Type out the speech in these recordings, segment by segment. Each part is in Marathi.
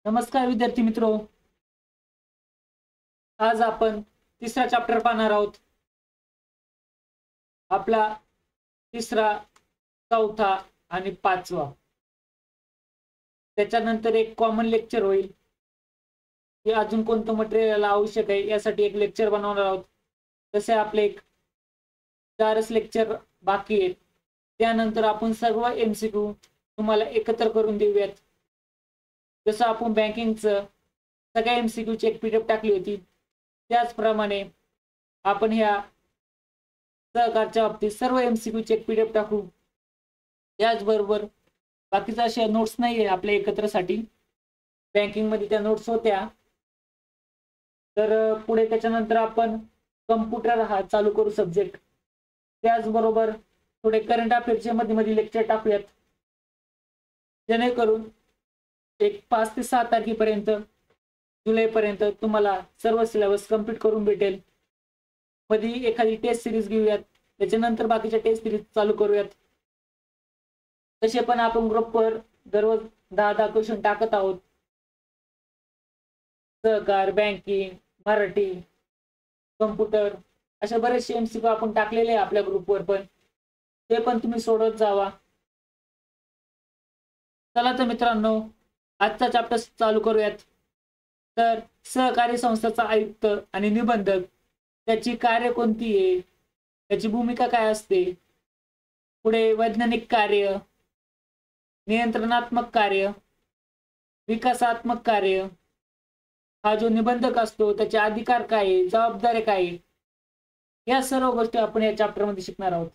नमस्कार विद्यार्थी मित्रो. आज आपण तिसरा चॅप्टर पाहणार आहोत. आपला तिसरा, चौथा आणि पाचवा. त्याच्यानंतर एक कॉमन लेक्चर होईल की अजून कोणतं मटेरियल आवश्यक आहे यासाठी एक लेक्चर बनवणार आहोत. तसे आपले एक 4 लेक्चर बाकी आहेत. त्यानंतर आपण सर्व MCQ तुम्हाला एकत्र करून देऊयात. जसं आपण बँकिंगचं सगळ्या MCQ ची एक PDF टाकली होती, त्याचप्रमाणे आपण ह्या सहकारच्या बाबतीत सर्व MCQ ची एक PDF टाकू. त्याचबरोबर बाकीच्या अशा नोट्स नाहीये आपल्या एकत्रसाठी. बँकिंग मध्ये त्या नोट्स होत्या, तर पुढे त्याच्यानंतर आपण कम्प्युटर हा चालू करू सब्जेक्ट. त्याचबरोबर थोडे करंट अफेअर्सचे मध्ये लेक्चर टाकूयात, जेणेकरून एक 5 ते 6 तारखेपर्यंत जुलैपर्यंत तुम्हाला सर्व सिलेबस कंप्लीट करून भेटेल. मध्ये एखादी टेस्ट सिरीज घेऊयात, त्याच्यानंतर बाकीच्या टेस्ट सिरीज चालू करूयात. तसे पण आपण ग्रुपवर दररोज 10-10 क्वेश्चन टाकत आहोत. सहकार, बँकिंग, मराठी, कम्प्युटर अशा बरेचसे MCQ आपण टाकलेले आहे आपल्या ग्रुपवर, पण ते पण तुम्ही सोडत जावा. चला तर मित्रांनो, आजचा चॅप्टर चालू करूयात. तर सहकारी संस्थाचा आयुक्त आणि निबंधक, त्याची कार्य कोणती आहे, त्याची भूमिका काय असते, पुढे वैज्ञानिक कार्य, नियंत्रणात्मक कार्य, विकासात्मक कार्य, हा जो निबंधक असतो त्याचे अधिकार काय आहे, जबाबदारी काय आहे, या सर्व गोष्टी आपण या चॅप्टर मध्ये शिकणार आहोत.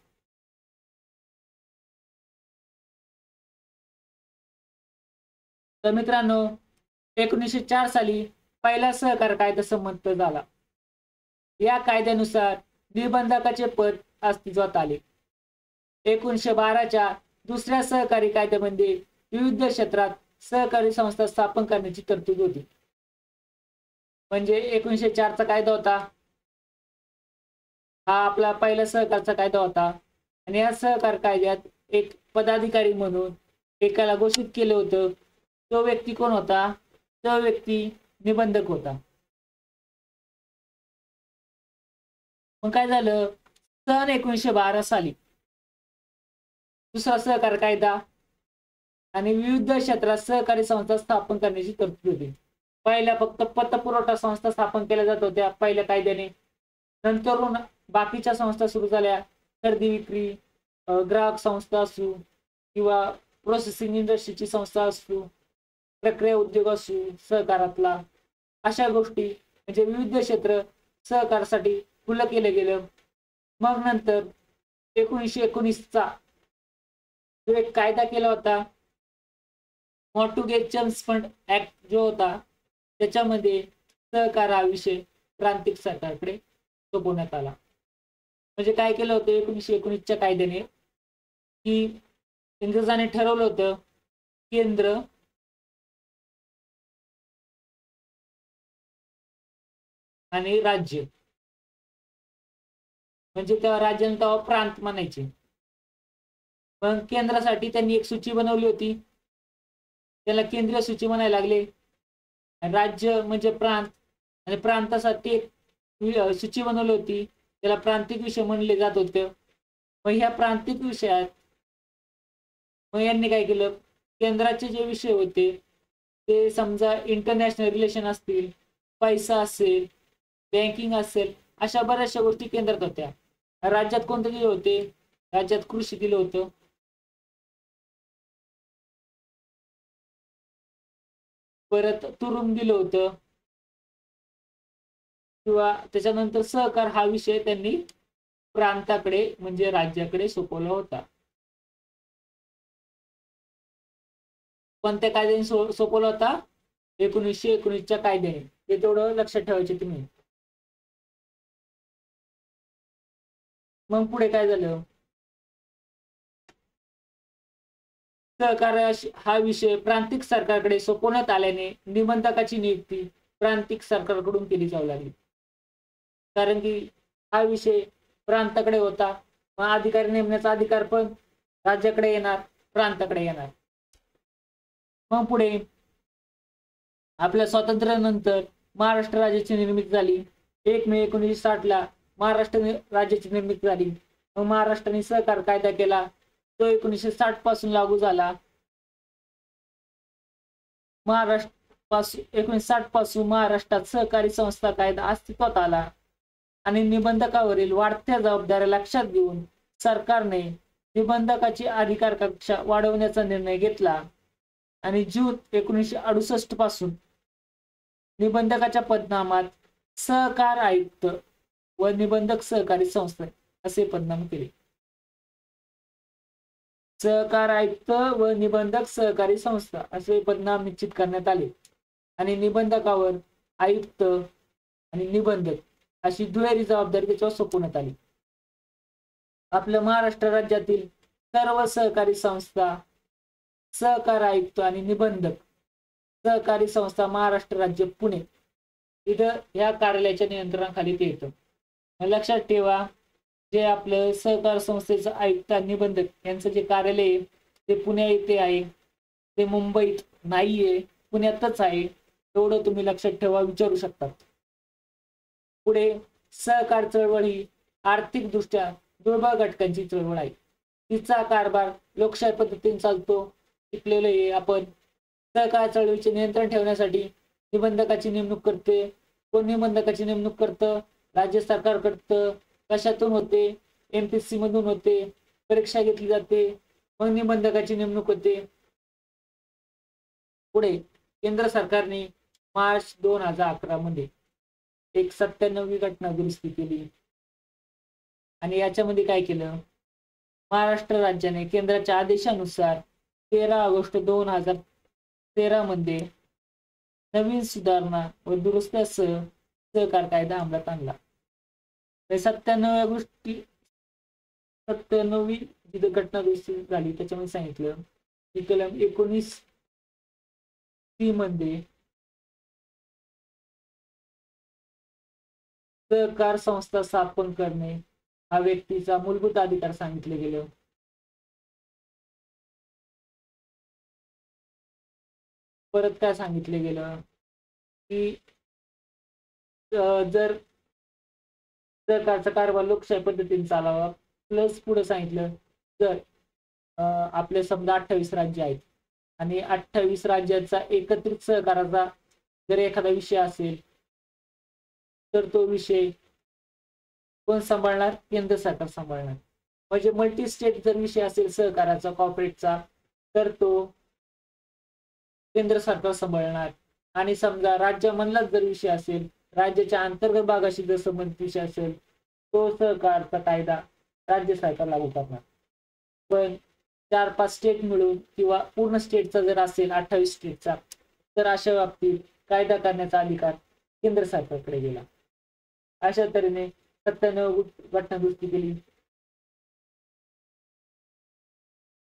तर मित्रांनो, 1904 साली पहिला सहकार कायदा संमत झाला. या कायद्यानुसार निबंधकाचे पद अस्तित्वात आले. 1912च्या दुसऱ्या सहकारी कायद्यामध्ये विविध क्षेत्रात सहकारी संस्था स्थापन करण्याची तरतूद होती. म्हणजे 1904चा कायदा होता, हा आपला पहिला सहकारचा कायदा होता. आणि या सहकार कायद्यात एक पदाधिकारी म्हणून एकाला घोषित केलं होतं. तो व्यक्ती कोण होता? तो व्यक्ती निबंधक होता. मग काय झालं, सन 1912 साली दुसरा सहकार कायदा आणि विविध क्षेत्रात सहकारी संस्था स्थापन करण्याची तरतूद होती. पहिल्या फक्त पतपुरवठा संस्था स्थापन केल्या जात होत्या पहिल्या कायद्याने. नंतरून बाकीच्या संस्था सुरू झाल्या. खरेदी विक्री, ग्राहक संस्था असू किंवा प्रोसेसिंग इंडस्ट्रीची संस्था असू, प्रक्रिया उद्योग असू सहकारातला, अशा गोष्टी म्हणजे विविध क्षेत्र सहकारासाठी खुलं केलं गेलं. मग नंतर 1919चा जो एक कायदा केला होता, मॉर्टगेज चर्म्स फंड ऍक्ट जो होता, त्याच्यामध्ये सहकार हा विषय प्रांतिक सरकारकडे सोपवण्यात आला. म्हणजे काय केलं होतं 1919च्या कायद्याने, की इंग्रजांनी ठरवलं होतं केंद्र आणि राज्य, म्हणजे त्या राज्याला तेव्हा प्रांत म्हणायचे. पण केंद्रासाठी त्यांनी एक सूची बनवली होती, त्याला केंद्रीय सूची म्हणायला लागले. राज्य म्हणजे प्रांत, आणि प्रांतासाठी एक सूची बनवली होती, त्याला प्रांतिक विषय म्हणले जात होते. मग ह्या प्रांतिक विषयात मग यांनी काय केलं, केंद्राचे जे विषय होते ते समजा इंटरनॅशनल रिलेशन असतील, पैसा असेल, बँकिंग असेल, अशा बऱ्याचशा गोष्टी केंद्रात होत्या. राज्यात कोणते दिले होते? राज्यात कृषी दिलं होतं, परत तुरुंग दिलं होतं, किंवा त्याच्यानंतर सहकार हा विषय त्यांनी प्रांताकडे म्हणजे राज्याकडे सोपवला होता. कोणत्या कायद्याने सोपवला होता? 1919च्या कायद्याने. हे तेवढं लक्षात ठेवायचे तुम्ही. मग पुढे काय झालं, सहकार हा विषय प्रांतिक सरकारकडे सोपवण्यात आल्याने निबंधकाची नियुक्ती प्रांतिक सरकारकडून केली जाऊ लागली. कारण की हा विषय प्रांताकडे होता, मग अधिकारी नेमण्याचा अधिकार पण राज्याकडे येणार, प्रांताकडे येणार. मग पुढे आपल्या स्वातंत्र्यानंतर महाराष्ट्र राज्याची निर्मिती झाली. 1 मे 1960 महाराष्ट्र राज्याची निर्मिती झाली. मग महाराष्ट्राने सहकार कायदा केला, तो 1960 पासून लागू झाला. महाराष्ट्र पासून 1960 पासून महाराष्ट्रात सहकारी संस्था कायदा अस्तित्वात आला आणि निबंधकावरील वाढत्या जबाबदाऱ्या लक्षात घेऊन सरकारने निबंधकाची अधिकार कक्षा वाढवण्याचा निर्णय घेतला आणि जून 1968 पासून निबंधकाच्या पदनामात सहकार आयुक्त व निबंधक सहकारी संस्था असे पदनाम केले. सहकार आयुक्त व निबंधक सहकारी संस्था असे पदनाम निश्चित करण्यात आले आणि निबंधकावर आयुक्त आणि निबंधक अशी दुहेरी जबाबदारी त्याच्यावर सोपवण्यात आली. आपल्या महाराष्ट्र राज्यातील सर्व सहकारी संस्था, सहकार आयुक्त आणि निबंधक सहकारी संस्था महाराष्ट्र राज्य पुणे इथं या कार्यालयाच्या नियंत्रणाखाली ते येतं. लक्षात ठेवा, जे आपलं सहकार संस्थेचं आयुक्त आणि निबंधक यांचं जे कार्यालय आहे ते पुणे येथे आहे, ते मुंबईत नाहीये, पुण्यातच आहे. एवढं तुम्ही लक्षात ठेवा, विचारू शकतात. पुढे सहकार चळवळ ही आर्थिक दृष्ट्या दुर्बळ घटकांची चळवळ आहे. तिचा कारभार लोकशाही पद्धतीने चालतो, शिकलेलो आहे आपण. सहकार चळवळीचे नियंत्रण ठेवण्यासाठी निबंधकाची नेमणूक करते. कोण निबंधकाची नेमणूक करतं? राज्य सरकार करतं. कशातून होते? MPSC मधून होते. परीक्षा घेतली जाते, मग निबंधकाची नेमणूक होते. पुढे केंद्र सरकारने मार्च 2011 मध्ये एक 97वी घटना दुरुस्ती केली आणि याच्यामध्ये काय केलं? महाराष्ट्र राज्याने केंद्राच्या आदेशानुसार 13 ऑगस्ट 2013 मध्ये नवीन सुधारणा व दुरुस्त्यासह सहकार कायदा अंमलात आणला. 97वी जी घटना दुरुस्ती झाली त्याच्यामध्ये सांगितलं की कलम 19C मध्ये सहकार संस्था स्थापन करणे हा व्यक्तीचा मूलभूत अधिकार सांगितले गेलं. परत काय सांगितले गेलं की जर सरकारचा कारभार लोकशाही पद्धतीने चालावा. प्लस पुढे सांगितलं जर आपले समजा 28 राज्य आहेत आणि 28 राज्याचा एकत्रित सहकाराचा जर एखादा विषय असेल तर तो विषय कोण सांभाळणार? केंद्र सरकार सांभाळणार. म्हणजे मल्टी स्टेट जर विषय असेल सहकाराचा, कॉर्पोरेटचा, तर तो केंद्र सरकार सांभाळणार. आणि समजा राज्यामधलाच जर विषय असेल, राज्याच्या अंतर्गत भागाशी जर संबंधित विषय असेल, तो सहकारचा कायदा राज्य सरकार लागू करणार. पण 4-5 स्टेट मिळून किंवा पूर्ण स्टेटचा जर असेल 28 स्टेटचा, तर अशा बाबतीत कायदा करण्याचा अधिकार केंद्र सरकारकडे गेला. अशा तऱ्हेने 97 घटना दुरुस्ती केली.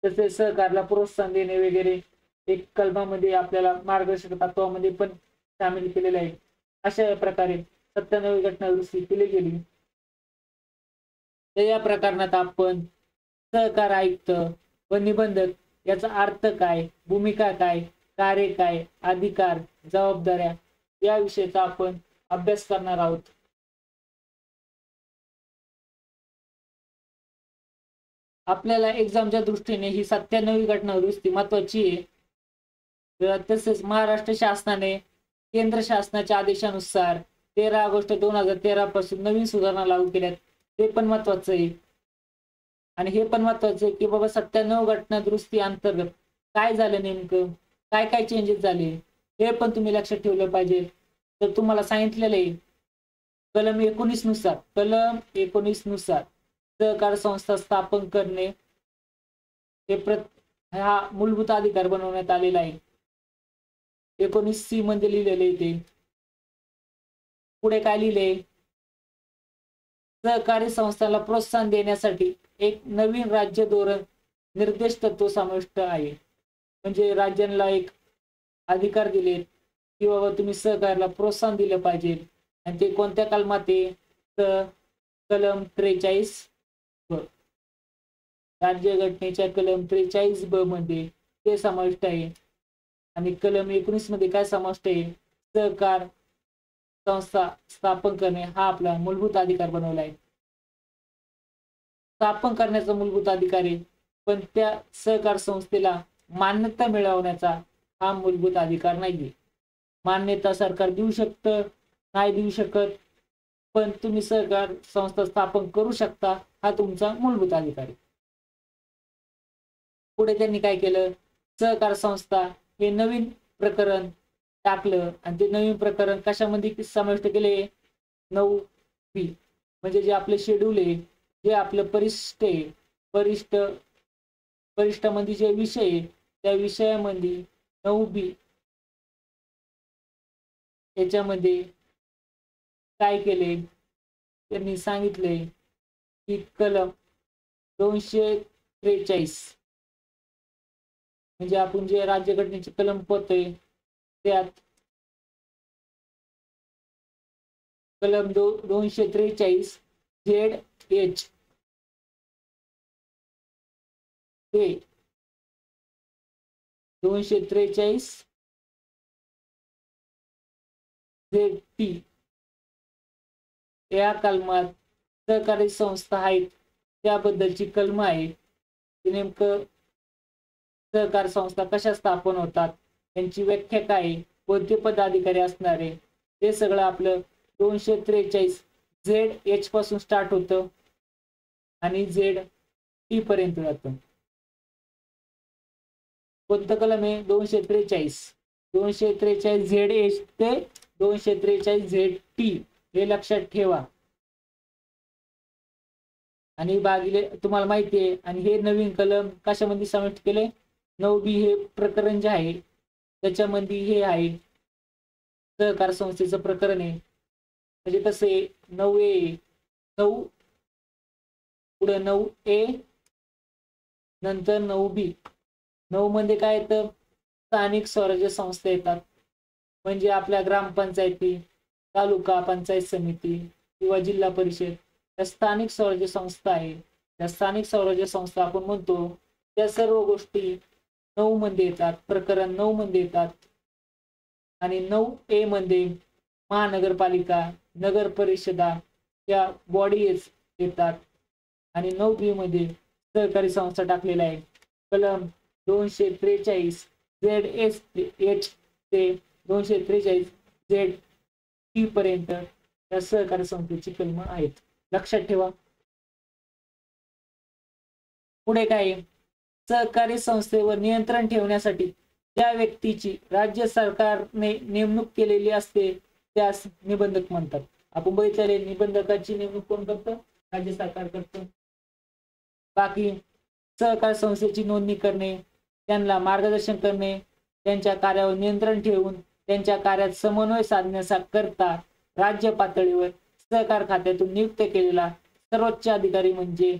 तसेच सहकारला प्रोत्साहन देणे वगैरे एक कलमामध्ये आपल्याला मार्गदर्शक तत्वामध्ये पण सामील केलेले आहे. अशा प्रकारे 97 घटना दुरुस्ती केली गेली. तर या प्रकरणात आपण सहकार आयुक्त व निबंधक याचा अर्थ काय, भूमिका काय, कार्य काय, अधिकार, जबाबदाऱ्या या विषयाचा आपण अभ्यास करणार आहोत. आपल्याला एक्झामच्या दृष्टीने ही 97वी घटना दुरुस्ती महत्वाची आहे. तसेच महाराष्ट्र शासनाने केंद्र शासनाच्या आदेशानुसार 13 ऑगस्ट 2013 पासून नवीन सुधारणा लागू केल्यात, ते पण महत्वाचं आहे. आणि हे पण महत्वाचं आहे की बाबा 97 घटना दुरुस्ती अंतर्गत काय झालं, नेमकं काय काय चेंजेस झाले हे पण तुम्ही लक्षात ठेवलं पाहिजे. तर तुम्हाला सांगितलेलं आहे कलम 19 नुसार सहकार संस्था स्थापन करणे हा मूलभूत अधिकार बनवण्यात आलेला आहे. 19C मध्ये लिहिलेले आहे ते. पुढे काय लिहिले? सहकारी संस्थांना प्रोत्साहन देण्यासाठी एक नवीन राज्य धोरण निर्देश तत्व समाविष्ट आहे. म्हणजे राज्यांना एक अधिकार दिले की बाबा तुम्ही सहकार्याला प्रोत्साहन दिलं पाहिजे. आणि ते कोणत्या कलमात आहे? तर कलम 43 राज्यघटनेच्या कलम 43 ब मध्ये ते समाविष्ट आहे. आणि कलम 19 मध्ये काय समाविष्ट आहे, सहकार संस्था स्थापन करणे हा आपला मूलभूत अधिकार बनवला आहे. स्थापन करण्याचा मूलभूत अधिकार आहे, पण त्या सहकार संस्थेला मान्यता मिळवण्याचा हा मूलभूत अधिकार नाहीये. मान्यता सरकार देऊ शकतं, नाही देऊ शकत, पण तुम्ही सहकार संस्था स्थापन करू शकता, हा तुमचा मूलभूत अधिकार आहे. पुढे त्यांनी काय केलं, सहकार संस्था हे नवीन प्रकरण टाकलं आणि ते नवीन प्रकरण कशामध्ये समाविष्ट केले, 9B, म्हणजे जे आपले शेड्यूल आहे, जे आपलं परिशिष्ट आहे, परिशिष्टामध्ये जे विषय आहे त्या विषयामध्ये 9B याच्यामध्ये काय केले, त्यांनी सांगितले की कलम 243 म्हणजे आपण जे राज्यघटनेचे कलम पडतोय त्यात कलम 243 ZH ते 243 ZT या कलमात सहकारी संस्था आहेत त्याबद्दलची कलम आहे. नेमकं सहकार संस्था कशा स्थापन होतात, त्यांची व्याख्या काय, कोणते पदाधिकारी असणार आहे, हे सगळं आपलं 243 ZH पासून स्टार्ट होतं आणि ZT पर्यंत जातं. कोणतं कलम आहे, 243 ZH ते 243 ZT हे लक्षात ठेवा. आणि भागिले तुम्हाला माहिती आहे, आणि हे नवीन कलम कशामध्ये समाविष्ट केले, 9B हे प्रकरण जे आहे त्याच्यामध्ये हे आहे सहकार संस्थेचं प्रकरण आहे. म्हणजे कसं आहे, 9 पुढे 9A नंतर 9B. 9 मध्ये काय येतं, स्थानिक स्वराज्य संस्था येतात, म्हणजे आपल्या ग्रामपंचायती, तालुका पंचायत समिती किंवा जिल्हा परिषद या स्थानिक स्वराज्य संस्था आहे. त्या स्थानिक स्वराज्य संस्था आपण म्हणतो त्या सर्व गोष्टी 9 मध्ये येतात, प्रकरण 9 मध्ये येतात. आणि 9A मध्ये महानगरपालिका, नगर परिषदा या बॉडीज येतात. आणि 9B मध्ये सहकारी संस्था टाकलेला आहे. कलम 243 ZH ते 243 ZT पर्यंत या सहकारी संस्थेची कलम आहेत, लक्षात ठेवा. पुढे काय, सहकारी संस्थेवर नियंत्रण ठेवण्यासाठी त्या व्यक्तीची राज्य सरकारने नेमणूक केलेली असते त्यास निबंधक म्हणतात. आपण बघितलेले निबंधकाची नेमणूक कोण करतं, राज्य सरकार करतं. बाकी सहकार संस्थेची नोंदणी करणे, त्यांना मार्गदर्शन करणे, त्यांच्या कार्यावर नियंत्रण ठेवून त्यांच्या कार्यात समन्वय साधण्याकरता राज्य पातळीवर सहकार खात्यातून नियुक्त केलेला सर्वोच्च अधिकारी म्हणजे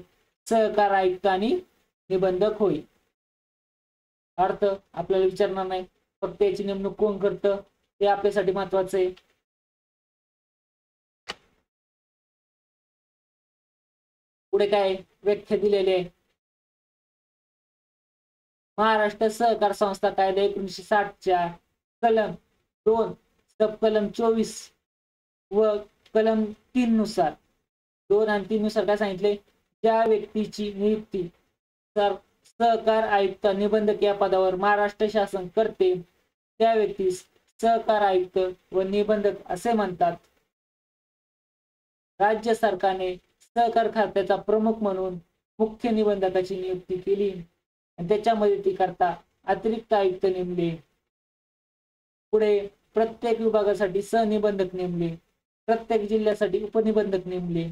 सहकार आयुक्त आणि निबंधक होय. अर्थ आपल्याला विचारणार नाही, फक्त याची नेमणूक कोण करतं ते आपल्यासाठी महत्वाचं आहे. पुढे काय व्याख्या दिलेली आहे, महाराष्ट्र सहकार संस्था कायदा 1960च्या कलम 2 सब कलम 24 व कलम 3 नुसार 2 आणि 3 नुसार काय सांगितले, ज्या व्यक्तीची नियुक्ती सहकार आयुक्त निबंधक या पदावर महाराष्ट्र शासन करते त्या व्यक्तीस सहकार आयुक्त व निबंधक असे म्हणतात. राज्य सरकारने सहकार खात्याचा प्रमुख म्हणून मुख्य निबंधकाची नियुक्ती केली आणि त्याच्या मदती करता अतिरिक्त आयुक्त नेमले. पुढे प्रत्येक विभागासाठी सहनिबंधक नेमले, प्रत्येक जिल्ह्यासाठी उपनिबंधक नेमले,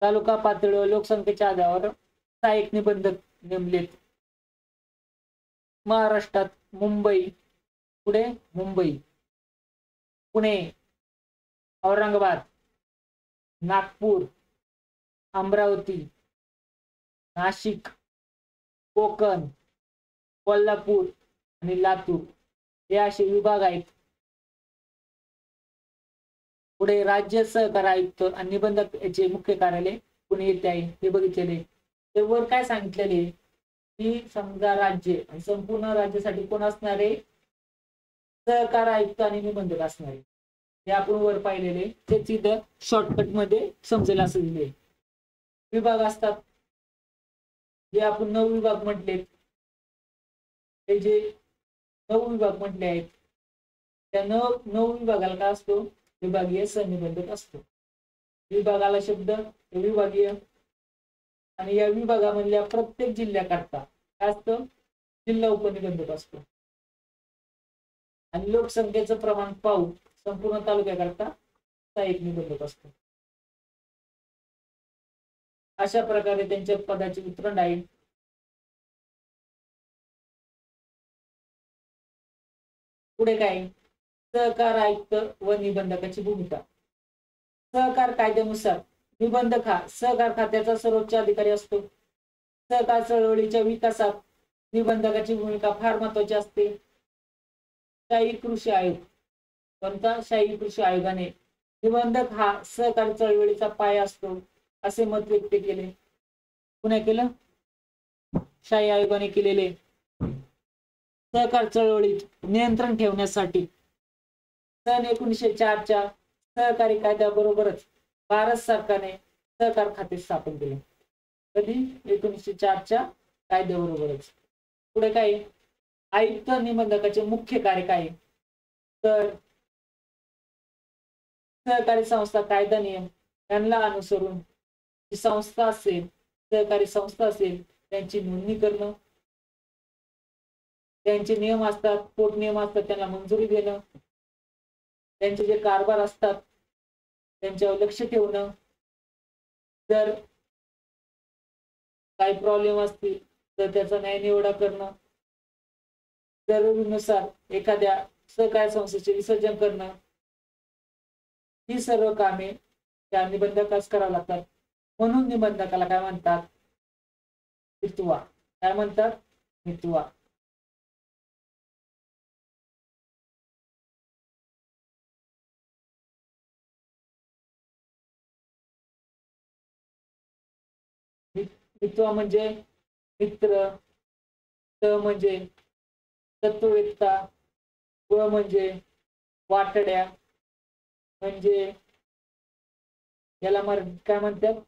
तालुका पातळीवर लोकसंख्येच्या आधारावर सहाय्यक निबंधक नेमलेत. महाराष्ट्रात मुंबई, पुढे मुंबई, पुणे, औरंगाबाद, नागपूर, अमरावती, नाशिक, कोकण, कोल्हापूर आणि लातूर हे असे विभाग आहेत. पुढे राज्य सहकार आयुक्त आणि निबंधक याचे मुख्य कार्यालय पुणे येथे आहे, हे बघितलेले. ते वर काय सांगितलेले की समजा राज्य आणि संपूर्ण राज्यासाठी कोण असणार आहे, सहकार आयुक्त आणि निबंधक असणार आहे. हे आपण वर पाहिलेले तेच इथं शॉर्टकट मध्ये समजेल असं दिले. विभाग असतात जे आपण 9 विभाग म्हटले, हे जे 9 विभाग म्हटले आहेत त्या 9 विभागाला काय असतो, विभागीय सहनिबंधक असतो. विभागाला शब्द विभागीय, आणि या विभागामधल्या प्रत्येक जिल्ह्याकरता काय असतं, जिल्हा उपनिबंधक असतो. आणि लोकसंख्येचं प्रमाण पाहून संपूर्ण तालुक्याकरता सहाय्यक निबंधक असतो. अशा प्रकारे त्यांच्या पदाचे वितरण आहे. पुढे काय, सहकार आयुक्त व निबंधकाची भूमिका. सहकार कायद्यानुसार निबंधक हा सहकार खात्याचा सर्वोच्च अधिकारी असतो. सहकार चळवळीच्या विकासात निबंधकाची भूमिका फार महत्वाची असते. शाही कृषी आयोग, कोणता, शाही कृषी आयोगाने निबंधक हा सहकार चळवळीचा पाया असतो असे मत व्यक्त केले. पुन्हा केलं, शाही आयोगाने केलेले. सहकार चळवळीत नियंत्रण ठेवण्यासाठी सन 1904 च्या सहकारी कायद्याबरोबरच भारत सरकारने सहकार खाते स्थापन केले. कधी, 1904 च्या कायद्याबरोबरच. पुढे काय, आयुक्त निबंधकाचे मुख्य कार्य काय, तर सहकारी संस्था कायदा नियम यांना अनुसरून जी संस्था असेल, सहकारी संस्था असेल, त्यांची नोंदणी करणं, त्यांचे नियम असतात, पोट नियम असतात, त्यांना मंजुरी देणं, त्यांचे जे कारभार असतात त्यांच्यावर लक्ष ठेवणं, जर काही प्रॉब्लेम असतील तर त्याचा न्यायनिवाडा करणं, जरुरीनुसार एखाद्या सहकारी संस्थेचे विसर्जन करणं, ही सर्व कामे त्या निबंधकास करावी लागतात. म्हणून निबंधकाला काय म्हणतात, मितवा. काय म्हणतात, मितवा. मितवा म्हणजे मित्र, त म्हणजे तत्ववेत्ता, व म्हणजे वाटड्या, म्हणजे याला मराठीत काय म्हणतात,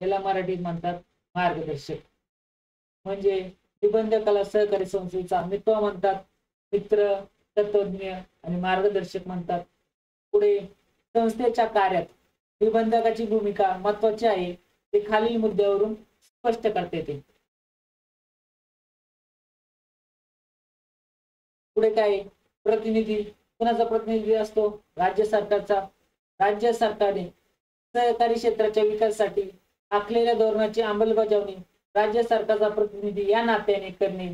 याला मराठीत म्हणतात मार्गदर्शक. म्हणजे निबंधकाला सहकारी संस्थेचा मित्र म्हणतात, मित्र, तत्वज्ञ आणि मार्गदर्शक म्हणतात. पुढे संस्थेच्या कार्यात निबंधकाची भूमिका महत्वाची आहे ते खालील मुद्द्यावरून स्पष्ट करता येते. पुढे काय, प्रतिनिधी, कोणाचा प्रतिनिधी असतो, राज्य सरकारचा. राज्य सरकारने सहकारी क्षेत्राच्या विकासासाठी आखलेल्या धोरणाची अंमलबजावणी राज्य सरकारचा प्रतिनिधी या नात्याने करणे.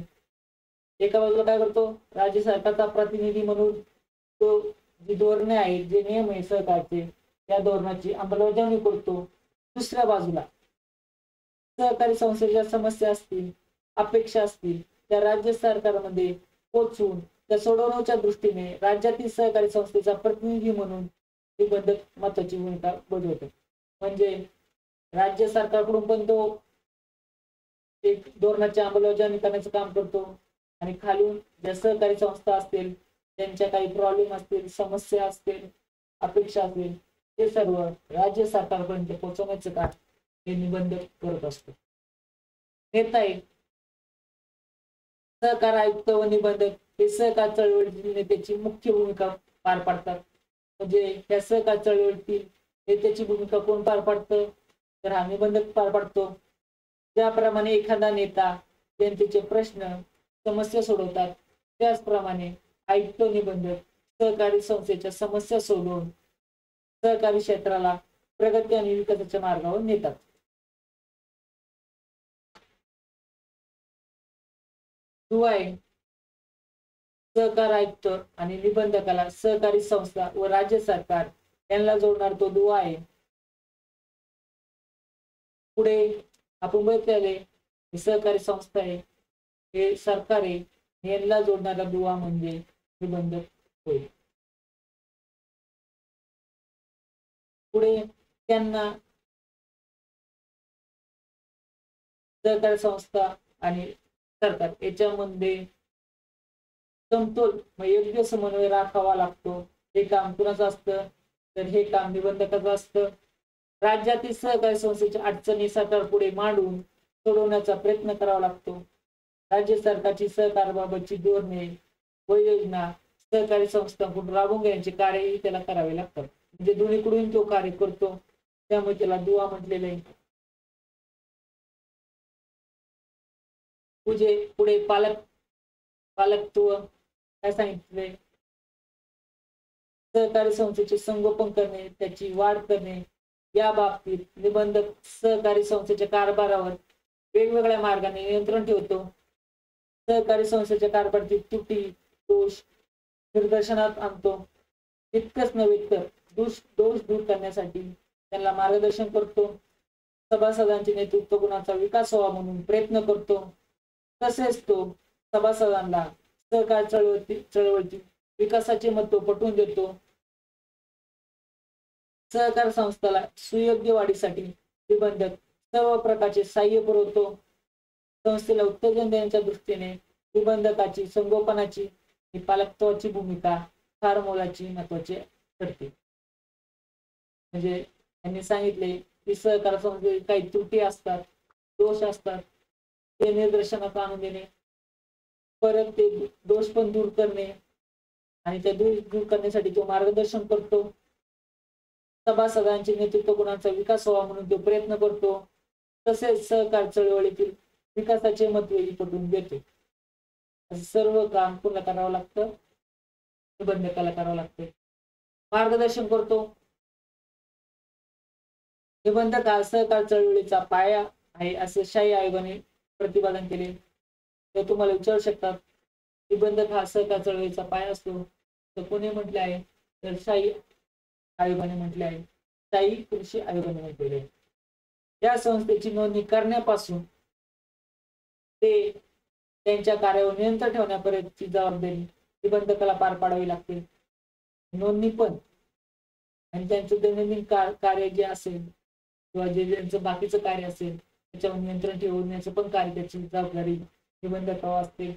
एका बाजूला काय करतो, राज्य सरकारचा प्रतिनिधी म्हणून तो जी धोरणे आहेत, जे नियम आहे सहकारचे, त्या धोरणाची अंमलबजावणी करतो. दुसऱ्या बाजूला सहकारी संस्थेच्या समस्या असतील, अपेक्षा असतील, त्या राज्य सरकारमध्ये पोहोचून त्या सोडवण्याच्या दृष्टीने राज्यातील सहकारी संस्थेचा प्रतिनिधी म्हणून निबंधक महत्वाची भूमिका बजावतो. म्हणजे राज्य सरकारकडून पण तो एक धोरणाची अंमलबजावणी करण्याचं काम करतो, आणि खालून ज्या सहकारी संस्था असतील, त्यांच्या काही प्रॉब्लेम असतील, समस्या असतील, अपेक्षा असतील, ते सर्व राज्य सरकारपर्यंत पोहोचवण्याचं काम हे निबंधक करत असतो. नेता आहे, सहकार आयुक्त व निबंधक हे सहकार चळवळीतील नेत्याची मुख्य भूमिका पार पाडतात. म्हणजे त्या सहकार चळवळीतील नेत्याची भूमिका कोण पार पाडतं, तर हा निबंधक पार पाडतो. ज्याप्रमाणे एखादा नेता जनतेचे प्रश्न, समस्या सोडवतात, त्याचप्रमाणे आयुक्त निबंधक सहकारी संस्थेच्या समस्या सोडवून सहकारी क्षेत्राला प्रगती आणि विकासाच्या मार्गावर नेतात. दुवा आहे, सहकार आयुक्त आणि निबंधकाला सहकारी संस्था व राज्य सरकार यांना जोडणार तो दुवा आहे. पुढे आपण बघितले सहकारी संस्था आहे, हे सरकार आहे, यांना जोडणारा दुवा म्हणजे निबंधक होय. पुढे त्यांना सहकारी संस्था आणि सरकार याच्यामध्ये समतोल योग्य समन्वय राखावा लागतो. हे काम कुणाचं असतं तर हे काम निबंधकाचं असतं. राज्यातील सहकारी संस्थेच्या अडचणी सरकारपुढे मांडून सोडवण्याचा प्रयत्न करावा लागतो. राज्य सरकारची सहकाराबाबतची धोरणे व योजना सहकारी संस्थांकडून राबवून घेण्याचे कार्यही त्याला करावे लागतात. म्हणजे दोन्हीकडून तो कार्य करतो, त्यामुळे त्याला दुवा म्हटलेलं आहे. पुढे पालकत्व काय सांगितले, सहकारी संस्थेचे संगोपन करणे, त्याची वाढ करणे. या बाबतीत निबंधक सहकारी संस्थेच्या कारभारावर वेगवेगळ्या मार्गाने नियंत्रण ठेवतो. सहकारी संस्थेच्या कारभारातील त्रुटी दोष निदर्शनात आणतो. इतकंच नव्हे तर दोष दूर करण्यासाठी त्यांना मार्गदर्शन करतो. सभासदांचे नेतृत्व गुणाचा विकास व्हावा म्हणून प्रयत्न करतो. तसेच तो सभासदांना सहकार चळवळीतील विकासाचे महत्त्व पटवून देतो. सहकार संस्थाला सुयोग्य वाढीसाठी निबंधक सर्व प्रकारचे सहाय्य पुरवतो. संस्थेला उत्तेजन देण्याच्या दृष्टीने निबंधकाची संगोपनाची आणि पालकत्वाची भूमिका फार मोलाची महत्वाची ठरते. म्हणजे त्यांनी सांगितले की सहकार संस्थेत काही त्रुटी असतात, दोष असतात, ते निदर्शनात आणून देणे, परत ते दोष पण दूर करणे आणि त्या दोष दूर करण्यासाठी तो मार्गदर्शन करतो. सभासदांचे नेतृत्व गुणांचा विकास व्हावा म्हणून तो प्रयत्न करतो. तसेच सहकार चळवळीतील विकासाचे महत्त्वही पटवून देतो. सर्व काम कोणाला करावं लागतं, निबंधकाला करावं लागतं. मार्गदर्शन करतो. निबंधक हा सहकार चळवळीचा पाया आहे असे शाही आयोगाने प्रतिपादन केले. तर तुम्हाला विचारू शकतात निबंधक हा सहकार चळवळीचा पाया असतो तर कोणी म्हटले आहे, तर शाही आयोगाने म्हटले आहे, शाही कृषी आयोगाने म्हटलेले आहे. या संस्थेची नोंदणी करण्यापासून ते त्यांच्या कार्यावर नियंत्रण ठेवण्यापर्यंतची जबाबदारी निबंधकाला पार पाडावी लागते. नोंदणी पण आणि त्यांचं दैनंदिन कार्य जे असेल किंवा जे त्यांचं बाकीचं कार्य असेल त्याच्यावर नियंत्रण ठेवण्याचं पण कार्य, त्याची जबाबदारी निबंधकावर असते.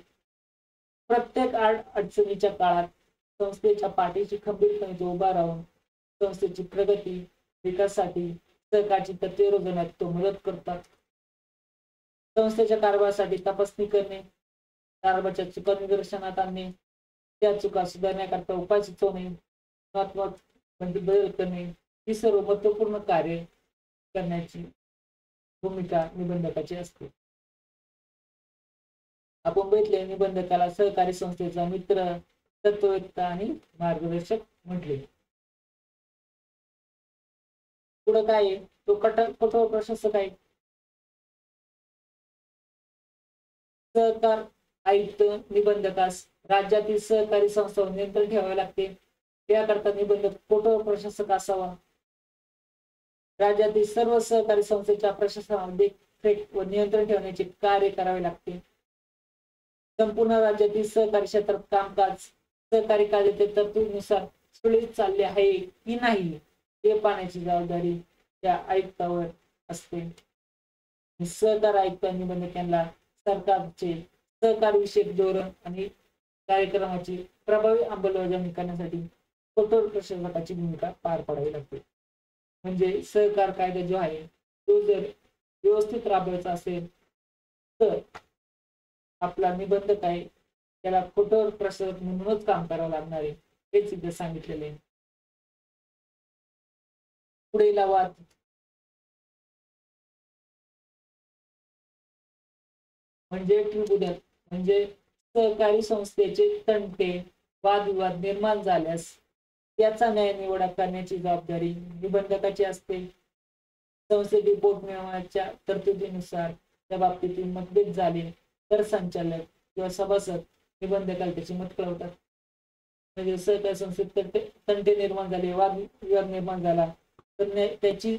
प्रत्येक अडचणीच्या काळात संस्थेच्या पाठीशी खंबीरपणे उभा राहून संस्थेची प्रगती विकासासाठी सहकारची तत्त्वे रुजवण्यात तो मदत करतात. संस्थेच्या कारभारासाठी तपासणी करणे, कारभाराच्या चुका निदर्शनात आणणे, त्या चुका सुधारण्याकरता उपाय सुचवणे, म्हणजे बदल करणे, ही सर्व महत्वपूर्ण कार्य करण्याची भूमिका निबंधकाची असते. आपण बघितले निबंधकाला सहकारी संस्थेचा मित्र, तत्ववेत्ता आणि मार्गदर्शक म्हटले. पुढे काय तो कठोर प्रशासक आहे. सहकार आयुक्त निबंधकास राज्यातील सहकारी संस्थांवर नियंत्रण ठेवावे लागते. त्याकरता निबंधक कठोर प्रशासक असावा. राज्यातील सर्व सहकारी संस्थेच्या प्रशासनावर देखरेख व नियंत्रण ठेवण्याचे कार्य करावे लागते. संपूर्ण राज्यातील सहकारी क्षेत्रात कामकाज सहकारी कायद्याच्या तरतुदीनुसार सुरळीत चालले आहे की नाही हे पाहण्याची जबाबदारी त्या आयुक्तावर असते. सहकार आयुक्त निबंधकांना सरकारचे सहकार विषयक धोरण आणि कार्यक्रमाची प्रभावी अंमलबजावणी करण्यासाठी कठोर प्रशासकाची भूमिका पार पाडावी लागते. म्हणजे सहकार कायदा जो आहे तो जर व्यवस्थित राबवायचा असेल तर आपला निबंधक आहे त्याला कठोर प्रशासक म्हणूनच काम करावं लागणार आहे, हेच इथे सांगितलेले आहे. पुढील वाद म्हणजे ट्रिब्युनल, म्हणजे सहकारी संस्थेचे तंटे वादविवाद निर्माण झाल्यास त्याचा न्याय निवडा करण्याची जबाबदारी निबंधकाची असते. संस्थेतील पोटनियमाच्या तरतुदीनुसार त्या बाबतीतील मतभेद झाले तर संचालक किंवा सभासद निबंधकाला त्याची मत कळवतात. म्हणजे सहकारी संस्थेत तंटे निर्माण झाले, वादविवाद निर्माण झाला तर त्याची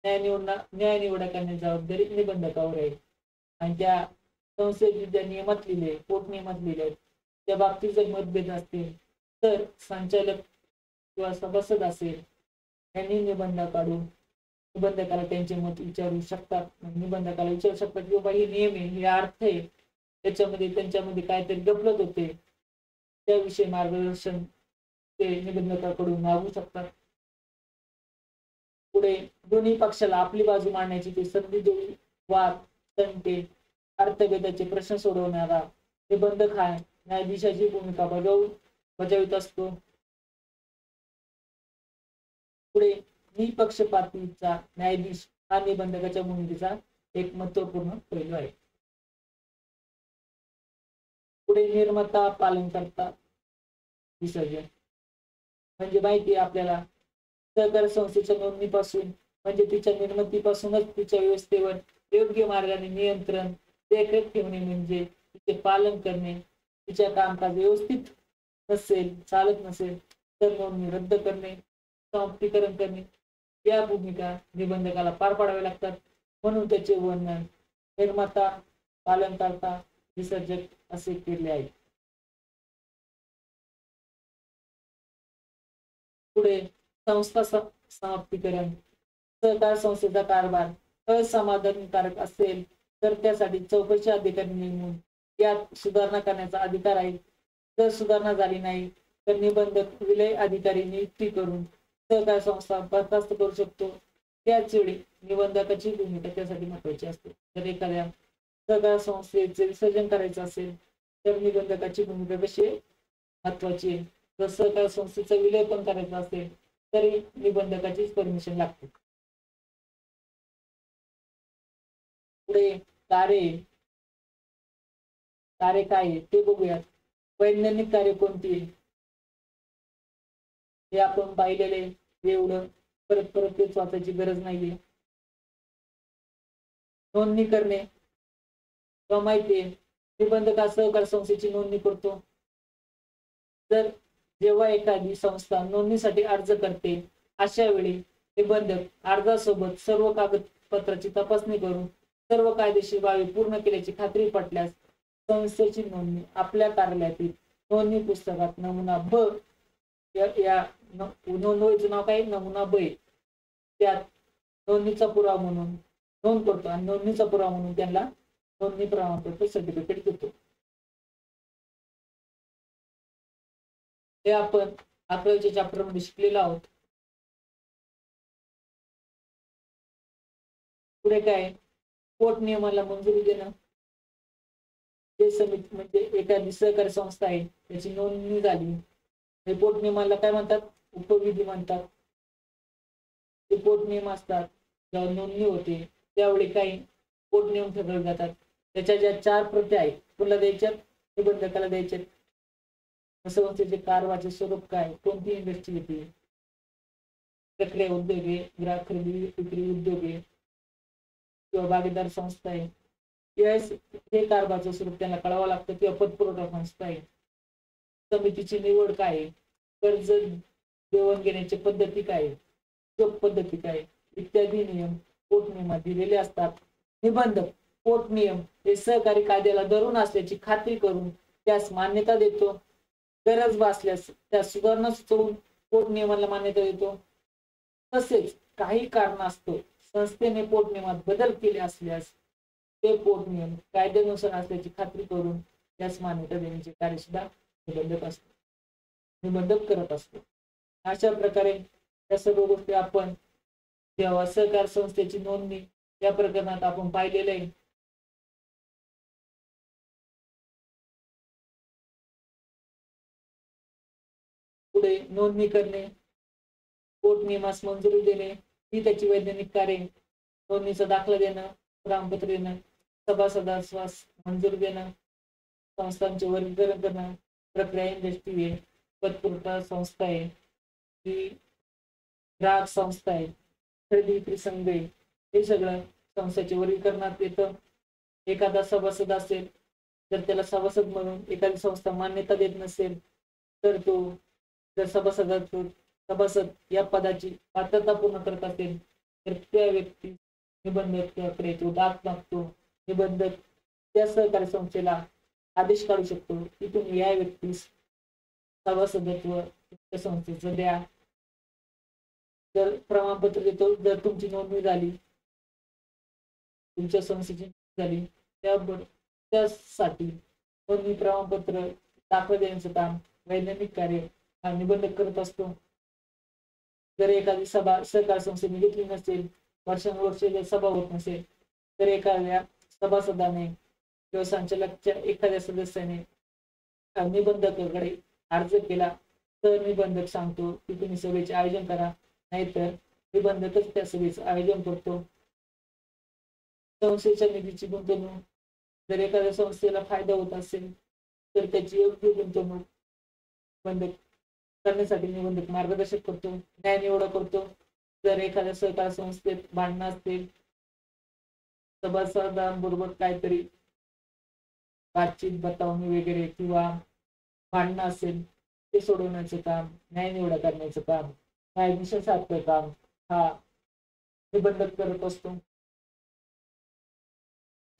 न्याय निवडा करण्याची जबाबदारी निबंधकावर आहे. आणि त्या संस्थेचे ज्या नियमात लिहिले, पोटनियमात लिहिले त्या बाबतीत जर मतभेद असतील तर संचालक किंवा सभासद असेल यांनी निबंधकाकडून निबंधकाला त्यांचे मत विचारू शकतात. निबंधकाला विचारू शकतात की बाबा हे नियम आहे, हे अर्थ आहे, त्याच्यामध्ये त्यांच्यामध्ये काहीतरी गफलत होते, त्याविषयी मार्गदर्शन ते निबंधकाकडून मागू शकतात. पुढे दोन्ही पक्षाला आपली बाजू मांडण्याची ती संधी देऊन वाद, तंटे, अर्थभेदाचे प्रश्न सोडवणारा निबंधक हा न्यायाधीशाची भूमिका बजावित असतो. पुढे निपक्षपातीचा न्यायाधीश हा निबंधकाच्या भूमिकेचा एक महत्वपूर्ण पैलू आहे. पुढे निर्माता पालन करता विसर्जन म्हणजे माहिती आहे आपल्याला सहकार संस्थेच्या नोंदणीपासून म्हणजे तिच्या निर्मितीपासूनच तिच्या व्यवस्थेवर योग्य मार्गाने नियंत्रण देखरेख ठेवणे म्हणजे तिचे पालन करणे. तिच्या कामकाज व्यवस्थित नसेल, चालत नसेल तर नोंदणी रद्द करणे, समाप्तीकरण करणे या भूमिका निबंधकाला पार पाडाव्या लागतात. म्हणून त्याचे वर्णन निर्माता, पालनकर्ता, विसर्जक असे केले आहे. पुढे संस्था समाप्तीकरण सहकार संस्थेचा कारभार असमाधानकारक असेल तर त्यासाठी चौकशी अधिकारी नेमून यात सुधारणा करण्याचा अधिकार आहे. जर सुधारणा झाली नाही तर निबंधक विलय अधिकारी नियुक्ती करून सहकार संस्था बरखास्त करू शकतो. त्याच वेळी निबंधकाची भूमिका त्यासाठी महत्वाची असते. जर एखाद्या सहकार संस्थेचे विसर्जन करायचं असेल तर निबंधकाची भूमिका कशी महत्वाची आहे. जर सहकार संस्थेचा विलय पण करायचा असेल तरी निबंधकाचीच परमिशन लागते. पुढे कार्य काय आहे ते बघूयात. वैज्ञानिक कार्य कोणती आहे हे आपण पाहिलेले, एवढं परत परत तेच वाचायची गरज नाहीये. नोंदणी करणे किंवा माहिती आहे निबंधक हा सहकार संस्थेची नोंदणी करतो. तर जेव्हा एखादी संस्था नोंदणीसाठी अर्ज करते अशा वेळी निबंधक अर्जासोबत सर्व कागदपत्राची तपासणी करून सर्व कायदेशीर बाबी पूर्ण केल्याची खात्री पटल्यास संस्थेची नोंदणी आपल्या कार्यालयातील नोंदणी पुस्तकात नमुना ब या नोंदणीचं नाव काय, नमुना ब, त्यात नोंदणीचा पुरावा म्हणून नोंद करतो आणि नोंदणीचा पुरावा म्हणून त्यांना नोंदणी प्रमाणपत्र सर्टिफिकेट देतो. हे आपण 11च्या चॅप्टर मध्ये शिकलेलो आहोत. पुढे काय, पोट नियमाला मंजुरी देणं. जे समिती म्हणजे एखादी सहकारी संस्था आहे त्याची नोंदणी झाली, हे पोट नियमाला काय म्हणतात, उपविधी म्हणतात. ते पोट नियम असतात. जेव्हा नोंदणी होते त्यावेळी काही पोट नियम ठरवले जातात. त्याच्या ज्या 4 प्रती आहेत तुला द्यायच्यात, निबंधकाला द्यायच्यात. संस्थेचे कारभाराचे स्वरूप काय, कोणती इंडस्ट्री येते, प्रक्रिया उद्योग आहे, ग्राहक खरेदी विक्री उद्योग आहे किंवा भागीदार संस्था आहे, हे कारभाराचं स्वरूप त्यांना कळावं लागतं. किंवा पतपुरवठा संस्था आहे. समितीची निवड काय, कर्ज देवण घेण्याची पद्धती काय, पद्धती काय इत्यादी नियम पोट नियमात दिलेले असतात. निबंधक पोट नियम हे सहकारी कायद्याला धरून असल्याची खात्री करून त्यास मान्यता देतो. गरज भासल्यास त्या सुधारणा सुचवून पोट नियमाला मान्यता देतो. तसेच काही कारणास्तव संस्थेने पोट नियमात बदल केले असल्यास ते पोट नियम कायद्यानुसार असल्याची खात्री करून त्यास मान्यता देण्याचे कार्य सुद्धा निबंधक करत असतो. अशा प्रकारे या सर्व गोष्टी आपण जेव्हा सहकार संस्थेची नोंदणी या प्रकरणात आपण पाहिलेलं आहे. पुढे नोंदणी करणे, पोट नियमास मंजुरी देणे ही त्याची वैज्ञानिक कार्य. नोंदणीचा दाखला देणं, प्रमाणपत्र देणं, सभासदास मंजुरी देणं, संस्थांचे वर्गीकरण करणं, प्रक्रिया इंडस्ट्री आहे, पतपुरवठा संस्था आहे, ही ग्राहक संस्था आहे, खरेदी विक्री संघ आहे, हे सगळं संस्थेचे वर्गीकरणात येतं. एखादा सभासद असेल जर त्याला सभासद म्हणून एखादी संस्था मान्यता देत नसेल तर तो जर सभासद या पदाची पात्रता पूर्ण करत असेल तर त्या व्यक्ती निबंधकाकडे तो दाद मागतो. निबंधक त्या सहकारी संस्थेला आदेश काढू शकतो की तुम्ही या व्यक्तीस सभासदत्व संस्थेचं द्या. जर प्रमाणपत्र देतो, जर तुमची नोंदणी झाली, तुमच्या संस्थेची झाली, त्यासाठी नोंदणी प्रमाणपत्र दाखला देण्याचं काम वैज्ञानिक कार्य हा निबंधक करत असतो. जर एखादी सभा सहकार संस्थेने घेतली नसेल, वर्षानुवर्षे जर सभा होत नसेल, तर एखाद्या सभासदाने किंवा संचालकच्या एखाद्या सदस्याने निबंधकाकडे अर्ज केला तर निबंधक सांगतो की तुम्ही सभेचे आयोजन करा, नाहीतर निबंधकच त्या सभेचं आयोजन करतो. संस्थेच्या निधीची गुंतवणूक, जर एखाद्या संस्थेला फायदा होत असेल तर त्याची योग्य गुंतवणूक निबंधक करण्यासाठी निबंधक मार्गदर्शन करतो, न्याय निवडा करतो. जर एखाद्या सहकार संस्थेत भांडणं असतील, सभासदांबरोबर काहीतरी बातचीत बतावणी वगैरे किंवा भांडणं असेल ते सोडवण्याचं काम, न्याय निवडा करण्याचं काम, कायदेशीर साधचं काम हा निबंधक करत असतो.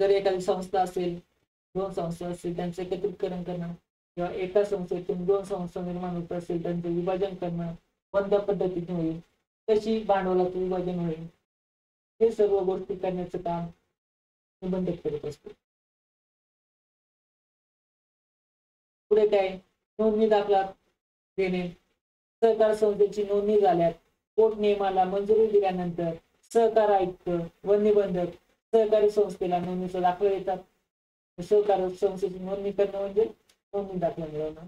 जर एखादी संस्था असेल, 2 संस्था असतील, त्यांचं एकत्रीकरण करणं किंवा एका संस्थेतून 2 संस्था निर्माण होत असेल त्यांचं विभाजन करणं कोणत्या पद्धतीने होईल, कशी भांडवलाचं विभाजन होईल, हे सर्व गोष्टी करण्याचं काम निबंधक करत असतो. पुढे काय, नोंदणी दाखला देणे. सहकार संस्थेची नोंदणी झाल्यास कोर्ट नियमाला मंजुरी दिल्यानंतर सहकार आयुक्त व निबंधक सहकारी संस्थेला नोंदणीचा दाखला देतात. सहकार संस्थेची नोंदणी करणं म्हणजे नोंदणी दाखला मिळवणं.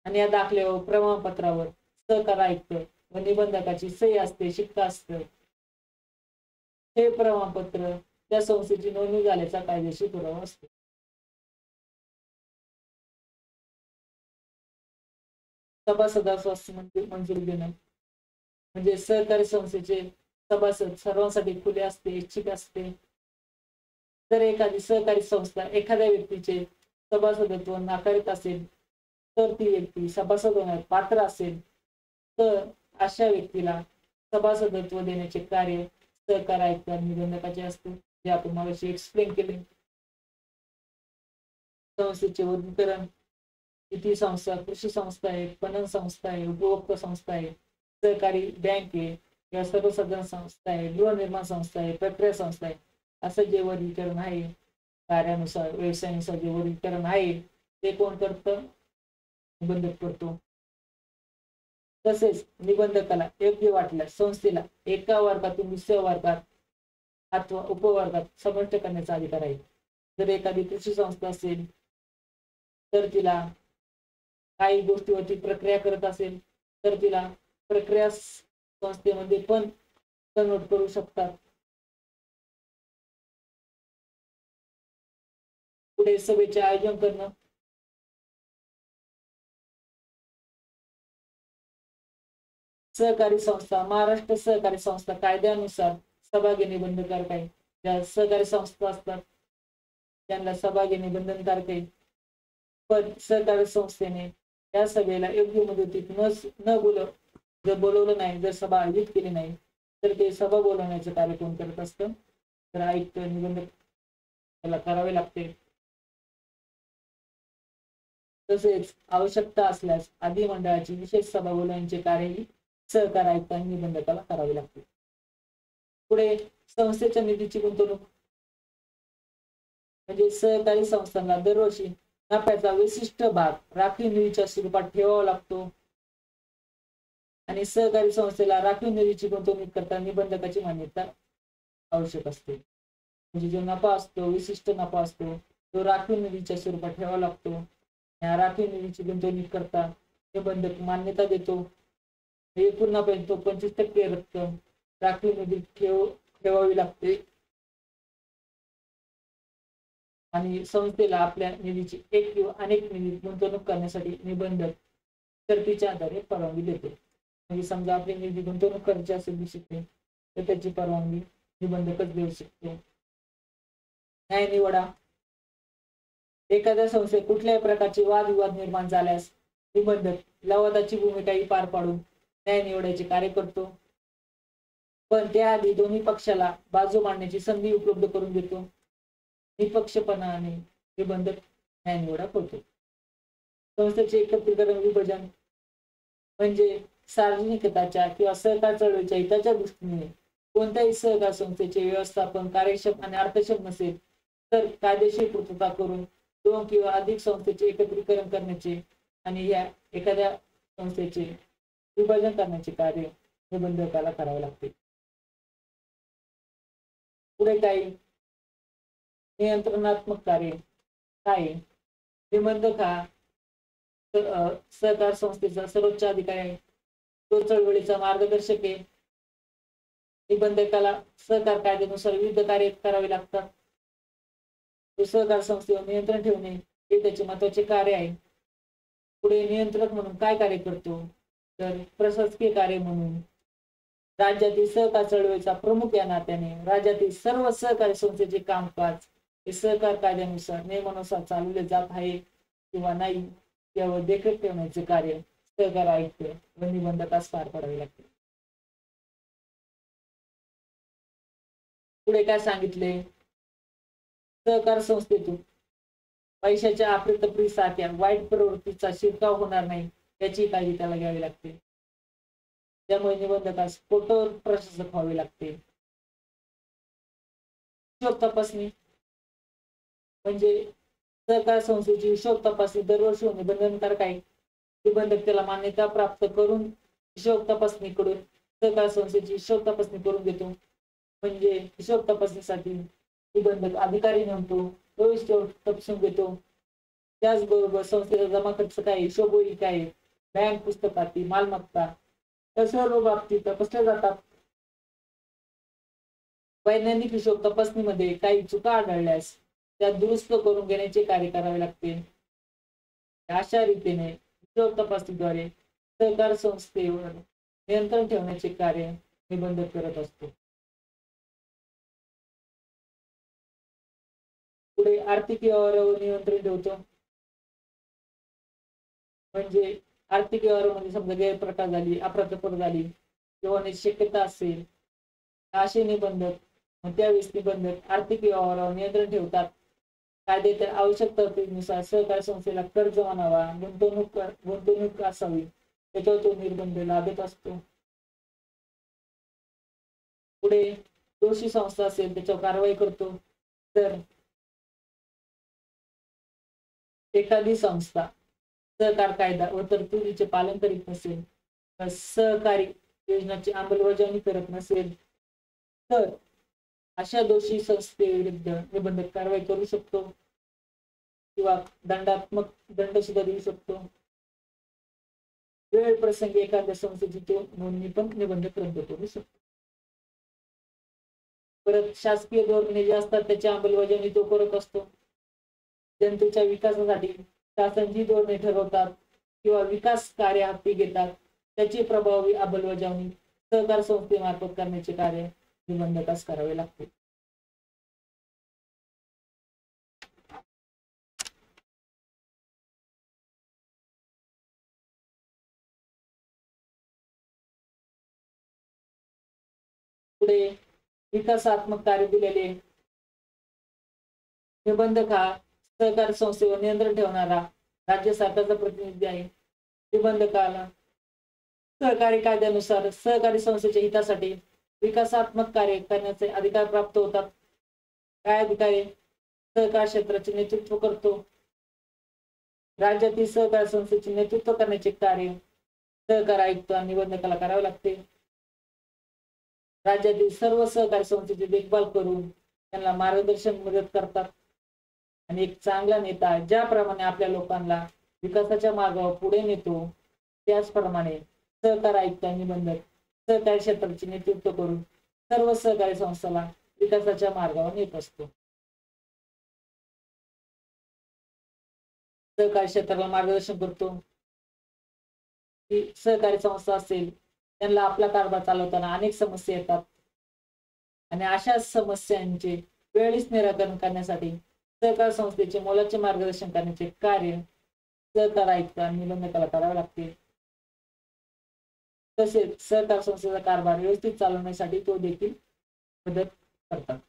आणि या दाखल्यावर प्रमाणपत्रावर सहकार आयुक्त व निबंधकाची सही असते, शिक्का असतं. हे प्रमाणपत्र त्या संस्थेची नोंदणी झाल्याचा कायदेशीर पुरावा असतो. सभासदास मंजुरी देणं म्हणजे सहकारी संस्थेचे सभासद सर्वांसाठी खुले असते, इच्छित असते. जर एखादी सहकारी संस्था एखाद्या व्यक्तीचे सभासदत्व नाकारीत असेल तर ती व्यक्ती सभासद होण्यास पात्र असेल तर अशा व्यक्तीला सभासदत्व देण्याचे कार्य सहकार आयुक्त निबंधकाचे असते, जे आपण मगाशी एक्सप्लेन केले. संस्थेचे वर्गीकरण, किती संस्था, कृषी संस्था आहे, पणन संस्था आहे, उपभोक्ता संस्था आहे, सहकारी बँक आहे किंवा सर्वसाधारण संस्था आहे, गृहनिर्माण संस्था आहे, प्रक्रिया संस्था आहे, असं जे वर्गीकरण आहे कार्यानुसार व्यवसायानुसार जे वर्गीकरण आहे ते कोण करतं, निबंधक करतो. तसेच निबंधकाला योग्य वाटल्यास संस्थेला एका वर्गातून दुसऱ्या वर्गात अथवा उपवर्गात समाविष्ट करण्याचा अधिकार आहे. जर एखादी कृषी संस्था असेल तर तिला काही गोष्टीवरती प्रक्रिया करत असेल तर तिला प्रक्रिया संस्थेमध्ये पण कन्वर्ट करू शकतात. पुढे सभेचे आयोजन करणं. सहकारी संस्था, महाराष्ट्र सहकारी संस्था कायद्यानुसार सभा घेणे बंधनकारक आहे. ज्या सहकारी संस्था असतात त्यांना सभा घेणे बंधनकारक आहे. पण सहकारी संस्थेने या सभेला योग्य मुदतीत जर बोलवलं नाही, जर सभा आयोजित केली नाही तर ते सभा बोलवण्याचं कार्य कोण करत असतं, तर आयुक्त निबंधक त्याला करावे लागते. तसेच आवश्यकता असल्यास अधिमंडळाची विशेष सभा बोलवण्याचे कार्यही सहकार आयुक्तांनी निबंधकाला करावे लागते. पुढे संस्थेच्या निधीची गुंतवणूक म्हणजे सहकारी संस्थांना दरवर्षी नफ्याचा विशिष्ट भाग राखीव निधीच्या स्वरूपात ठेवावा लागतो आणि सहकारी संस्थेला राखीव निधीची गुंतवणूक करताना निबंधकाची मान्यता आवश्यक असते. म्हणजे जो नफा असतो, विशिष्ट नफा असतो, तो राखीव निधीच्या स्वरूपात ठेवावा लागतो. या राखीव निधीची गुंतवणूक करता निबंधक मान्यता देतो. एकूण नफ्याची 25% रक्कम राखीव निधीत ठेवावी लागते आणि संस्थेला आपल्या निधीची एक किंवा अनेक निधीत गुंतवणूक करण्यासाठी निबंधक शर्तीच्या आधारे परवानगी देतो. म्हणजे समजा आपली निधी गुंतवणूक करायची असेल निश्चित तर त्याची परवानगी निबंधकच देऊ शकतो. न्याय निवडा. एखाद्या संस्थेत कुठल्याही प्रकारचे वादविवाद निर्माण झाल्यास निबंधक लवादाची भूमिकाही पार पाडून न्याय निवडायचे कार्य करतो. पण त्याआधी दोन्ही पक्षाला बाजू मांडण्याची संधी उपलब्ध करून देतो. निपक्षपणाने निबंधक न्याय निवडा करतो. संस्थेचे एकत्रीकरण विभाजन म्हणजे सार्वजनिक हिताच्या किंवा सहकार चळवळीच्या हिताच्या दृष्टीने कोणत्याही सहकार संस्थेचे व्यवस्थापन कार्यक्षम आणि अर्थक्षम नसेल तर कायदेशीर पूर्तता करून 2 किंवा अधिक संस्थेचे एकत्रीकरण करण्याचे आणि या एखाद्या संस्थेचे विभाजन करण्याचे कार्य निबंधकाला करावे लागते. पुढे काही नियंत्रणात्मक कार्य काय? निबंधक हा सहकार संस्थेचा सर्वोच्च अधिकारी आहे. तो चळवळीचा मार्गदर्शक आहे. निबंधकाला सहकार कायद्यानुसार विविध कार्य करावे लागतात. तो सहकार संस्थेवर नियंत्रण ठेवणे हे त्याचे महत्वाचे कार्य आहे. पुढे नियंत्रक म्हणून काय कार्य करतो तर प्रशासकीय कार्य म्हणून राज्यातील सहकार चळवळीचा प्रमुख या नात्याने राज्यातील सर्व सहकारी संस्थेचे कामकाज हे सहकार कायद्यानुसार नियमानुसार चालवले जात आहे किंवा नाही यावर देखरेख ठेवण्याचे कार्य सहकार आयुक्त व निबंधकास पार पाडावे लागते. पुढे काय सांगितले? सहकार संस्थेतून पैशाच्या अफरातफरी सारख्या वाईट प्रवृत्तीचा शिरकाव होणार नाही याची काळजी त्याला घ्यावी लागते. त्यामुळे निबंधकास कठोर प्रशासक व्हावे लागते. हिशोब तपासणी म्हणजे सहकार संस्थेची हिशोब तपासणी दरवर्षी होणे बंधनकारक आहे. निबंधक त्याला मान्यता प्राप्त करून हिशोब तपासणीकडून सहकार संस्थेची हिशोब तपासणी करून घेतो. म्हणजे हिशोब तपासणीसाठी निबंधक अधिकारी नेमतो, प्रवेश तपासून घेतो. त्याचबरोबर संस्थेचा जमा खर्च काय, हिशोबवही काय, बँक पुस्तकाती मालमत्ता या सर्व बाबती तपासल्या जातात. वैज्ञानिक हिशोब तपासणीमध्ये काही चुका आढळल्यास त्या दुरुस्त करून घेण्याचे कार्य करावे लागते. अशा रीतीने हिशोब तपासणीद्वारे सहकार संस्थेवर नियंत्रण ठेवण्याचे कार्य निबंधक करत असतो. पुढे आर्थिक व्यवहारावर नियंत्रण ठेवतो. म्हणजे आर्थिक व्यवहारामध्ये समजा गैरप्रकार झाली, अफरातफर झाली किंवा शक्यता असेल असे निबंधक त्यावेळेस निबंधक आर्थिक व्यवहारावर नियंत्रण ठेवतात. कायद्याच्या आवश्यक तरतुदीनुसार सहकार संस्थेला कर्ज म्हणावा, गुंतवणूक असावी त्याच्यावर तो निर्बंध लादत असतो. पुढे दोषी संस्था असेल त्याच्यावर कारवाई करतो. तर एखादी संस्था सहकार कायदा व तरतुदीचे पालन करीत नसेल, सहकारी योजनांची अंमलबजावणी करत नसेल तर अशा दोषी संस्थेविरुद्ध निबंधक कारवाई करू शकतो किंवा दंडात्मक दंड सुद्धा देऊ शकतो. वेळ प्रसंगी एखाद्या संस्थेची नोंदणी पण निबंधक रद्द करू शकतो. परत शासकीय धोरणे जे असतात त्याची अंमलबजावणी तो करत असतो. जनतेच्या विकासासाठी शासन जी धोरणे ठरवतात किंवा विकास कार्य हाती घेतात त्याची प्रभावी अंमलबजावणी सहकार संस्थेमार्फत करण्याचे कार्य निबंधकास करावे लागते. पुढे विकासात्मक कार्य दिलेले निबंधक हा सहकार संस्थेवर नियंत्रण ठेवणारा राज्य सरकारचा प्रतिनिधी आहे. निबंधकाला सहकारी कायद्यानुसार सहकारी संस्थेच्या हितासाठी विकासात्मक कार्य करण्याचे अधिकार प्राप्त होतात. काय अधिकारी? सहकार क्षेत्राचे नेतृत्व करतो. राज्यातील सहकार संस्थेचे नेतृत्व करण्याचे कार्य सहकार आयुक्त आणि निबंधकाला करावे लागते. राज्यातील सर्व सहकारी संस्थेची देखभाल करून त्यांना मार्गदर्शन मदत करतात. आणि एक चांगला नेता ज्याप्रमाणे आपल्या लोकांना विकासाच्या मार्गावर पुढे नेतो त्याचप्रमाणे सहकार आयुक्त आणि निबंधक सहकारी क्षेत्राचे नेतृत्व करून सर्व सहकारी संस्थांना विकासाच्या मार्गावर नेत असतो. सहकारी क्षेत्राला मार्गदर्शन करतो. ही सहकारी संस्था असेल त्यांना आपला कारभार चालवताना अनेक समस्या येतात आणि अशा समस्यांचे वेळीच निराकरण करण्यासाठी सहकार संस्थेचे मोलाचे मार्गदर्शन करण्याचे कार्य सहकार आयुक्त आणि निबंधकाला करावे लागते. तसेच सहकार संस्थेचा कारभार व्यवस्थित चालवण्यासाठी तो देखील मदत करतात.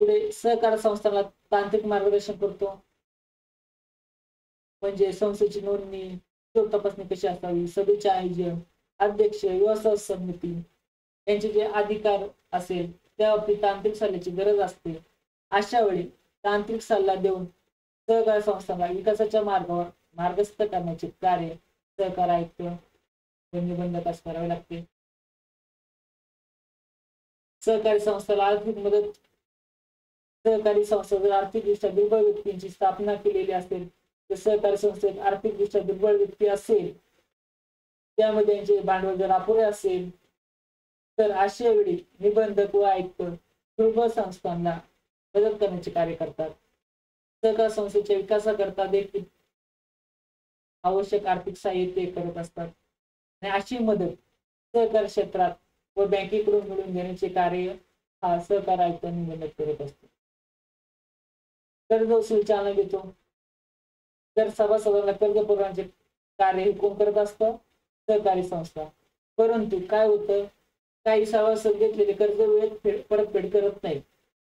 पुढे सहकार संस्थांना तांत्रिक मार्गदर्शन करतो, म्हणजे संस्थेची नोंदणी, हिशोब तपासणी कशी असावी, सभेचे आयोजन, अध्यक्ष, व्यवस्थापन समिती यांचे जे अधिकार असेल त्या बाबतीत तांत्रिक सल्ल्याची गरज असते. अशा वेळी तांत्रिक सल्ला देऊन सहकार संस्थांना विकासाच्या मार्गावर मार्गस्थ करण्याचे कार्य सहकार आयुक्त व निबंधकास करावे लागते. सहकारी संस्थेला आर्थिक मदत. सहकारी संस्था जर आर्थिकदृष्ट्या दुर्बळ व्यक्तींची स्थापना केलेली असेल तर सहकारी संस्थेत आर्थिकदृष्ट्या दुर्बळ व्यक्ती असेल, त्यामध्ये त्यांचे भांडवल जर अपुरे असेल तर अशा वेळी निबंधक व आयुक्त दुर्बळ संस्थांना मदत करण्याचे कार्य करतात. सहकार संस्थेच्या विकासाकरता देखील आवश्यक आर्थिक सहाय्य ते करत असतात आणि अशी मदत सहकार क्षेत्रात व बँकेकडून मिळवून घेण्याचे कार्य हा सहकार आयुक्त निबंधक करत असतो. कर्ज वसूल चालना देतो. तर सभासदांना कर्ज पुरवण्याचे कार्य हे कोण करत असतं? सहकारी संस्था. परंतु काय होतं, काही सभासद घेतलेले कर्ज वेळेत परतफेड करत नाही,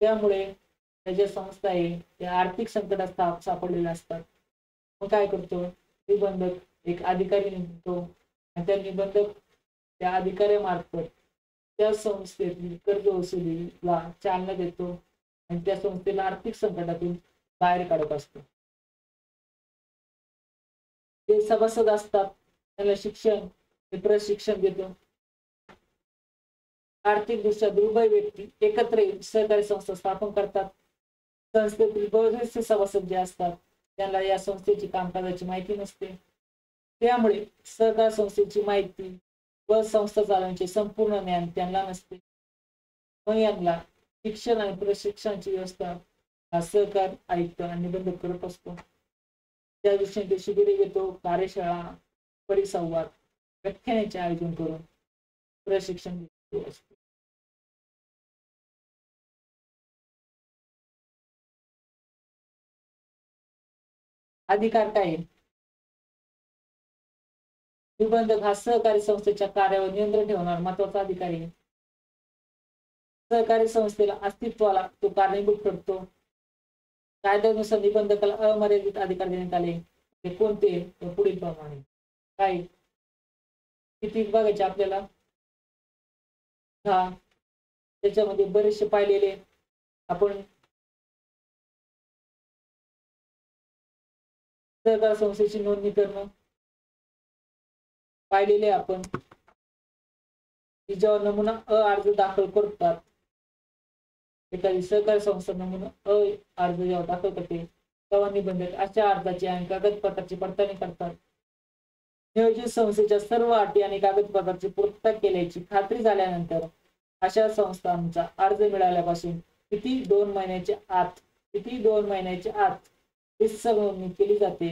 त्यामुळे त्याच्या संस्था आहे त्या आर्थिक संकटात सापडलेल्या असतात. मग काय करतो निबंधक एक अधिकारी नेमतो आणि त्या निबंधक त्या अधिकाऱ्यामार्फत त्या संस्थेतील कर्ज वसुलीला चालना देतो आणि त्या संस्थेला आर्थिक संकटातून बाहेर काढत असतो. जे सभासद असतात त्यांना शिक्षण प्रशिक्षण देतो. आर्थिक दृष्ट्या दुर्बळ व्यक्ती एकत्र येऊन सहकारी संस्था स्थापन करतात. संस्थेतील बरेचसे सभासद जे असतात त्यांना या संस्थेची कामकाजाची माहिती नसते, त्यामुळे सहकार संस्थेची माहिती व संस्था चालवण्याचे संपूर्ण ज्ञान त्यांना नसते. मग यांना शिक्षण आणि प्रशिक्षणाची व्यवस्था हा सहकार आयुक्त आणि निबंधक करत असतो. त्या दृष्टीने ते शिबिरे घेतो, कार्यशाळा, परिसंवाद, व्याख्यानाचे आयोजन करून प्रशिक्षण देतो असतो. अधिकार काय आहे? निबंधक हा सहकारी संस्थेच्या कार्यावर नियंत्रण ठेवणार महत्वाचा अधिकारी आहे. सहकारी संस्थेला अस्तित्वाला तो कारणीभूत ठरतो. कायद्यानुसार निबंधकाला अमर्यादित अधिकार देण्यात आले. ते कोणते? पुढील प्रमाणे. काय किती बघायचे आपल्याला? हा त्याच्यामध्ये बरेचसे पाहिलेले आपण. सहकार संस्थेची नोंदणी करणं पाहिलेले आपण, जेव्हा नमुना अर्ज दाखल करतात, एखादी सहकारी संस्था नमुना अर्ज जेव्हा दाखल करते तेव्हा निबंधक अशा अर्जाची आणि कागदपत्राची पडताळणी करतात. नियोजित संस्थेच्या सर्व अटी आणि कागदपत्राची पूर्तता केल्याची खात्री झाल्यानंतर अशा संस्थांचा अर्ज मिळाल्यापासून किती 2 महिन्याच्या आत रितसर नोंदणी केली जाते.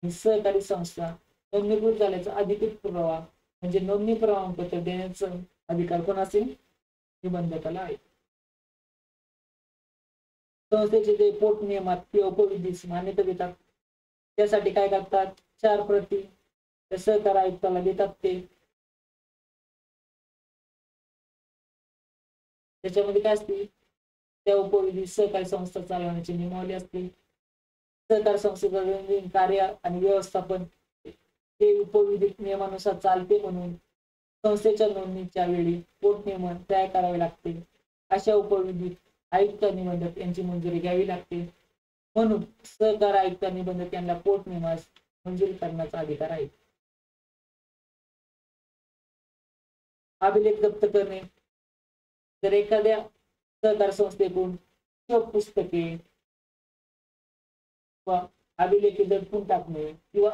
सहकारी संस्था नोंदणीकृत झाल्याचा अधिकृत पुरावा म्हणजे नोंदणी प्रमाणपत्र देण्याचा अधिकार कोण असेल? निबंधकाला आहे. संस्थेचे जे पोट नियमात किंवा उपविधीस मान्यता देतात त्यासाठी काय करतात? 4 प्रती सहकार आयुक्ताला देतात. ते त्याच्यामध्ये काय असते? त्या उपविधी सहकारी संस्था चालवण्याची नियमावली असते. सहकार संस्थेचं कार्य आणि व्यवस्थापन हे उपविधिक नियमानुसार चालते म्हणून संस्थेच्या नोंदणीच्या वेळी पोटनियमन तयार करावे लागते. अशा उपविधिक आयुक्त निबंधक यांची मंजुरी घ्यावी लागते. म्हणून सहकार आयुक्त निबंधक यांना पोटनियमास मंजुरी करण्याचा अधिकार आहे. अभिलेख जप्त करणे. जर एखाद्या सहकार संस्थेकडून हिशोब पुस्तके व अभिलेखे दडपून टाकणे किंवा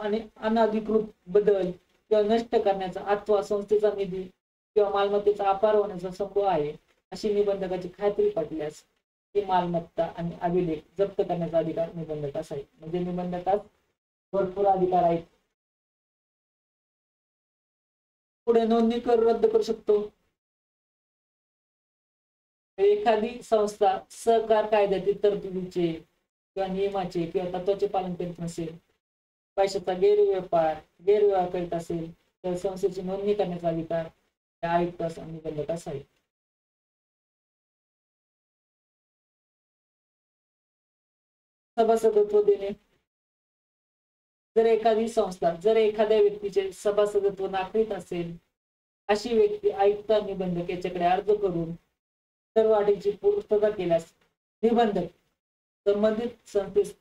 अनधिकृत बदल किंवा नष्ट करण्याचा अथवा संस्थेचा निधी किंवा मालमत्तेचा अपार होण्याचा संभव आहे अशी निबंधकाची खात्री पटल्यास ती मालमत्ता आणि अभिलेख जप्त करण्याचा अधिकार निबंधकास आहे. म्हणजे निबंधकास भरपूर अधिकार आहेत. पुढे नोंदणी कर रद्द करू शकतो. एखादी संस्था सहकार कायद्यातील तरतुदीचे किंवा नियमाचे किंवा तत्वाचे पालन करीत नसेल, पैशाचा गैरव्यवहार करीत असेल तर संस्थेची नोंदणी करण्याचा अधिकार त्या आयुक्तास आणि निबंधकास आहे. सभासदत्व देणे. जर एखादी संस्था जर एखाद्या व्यक्तीचे सभासदत्व नाकारत असेल, अशी व्यक्ती आयुक्त आणि निबंधक याच्याकडे अर्ज करून सर्व अटीची पूर्तता केल्यास निबंधक संबंधित संस्थेस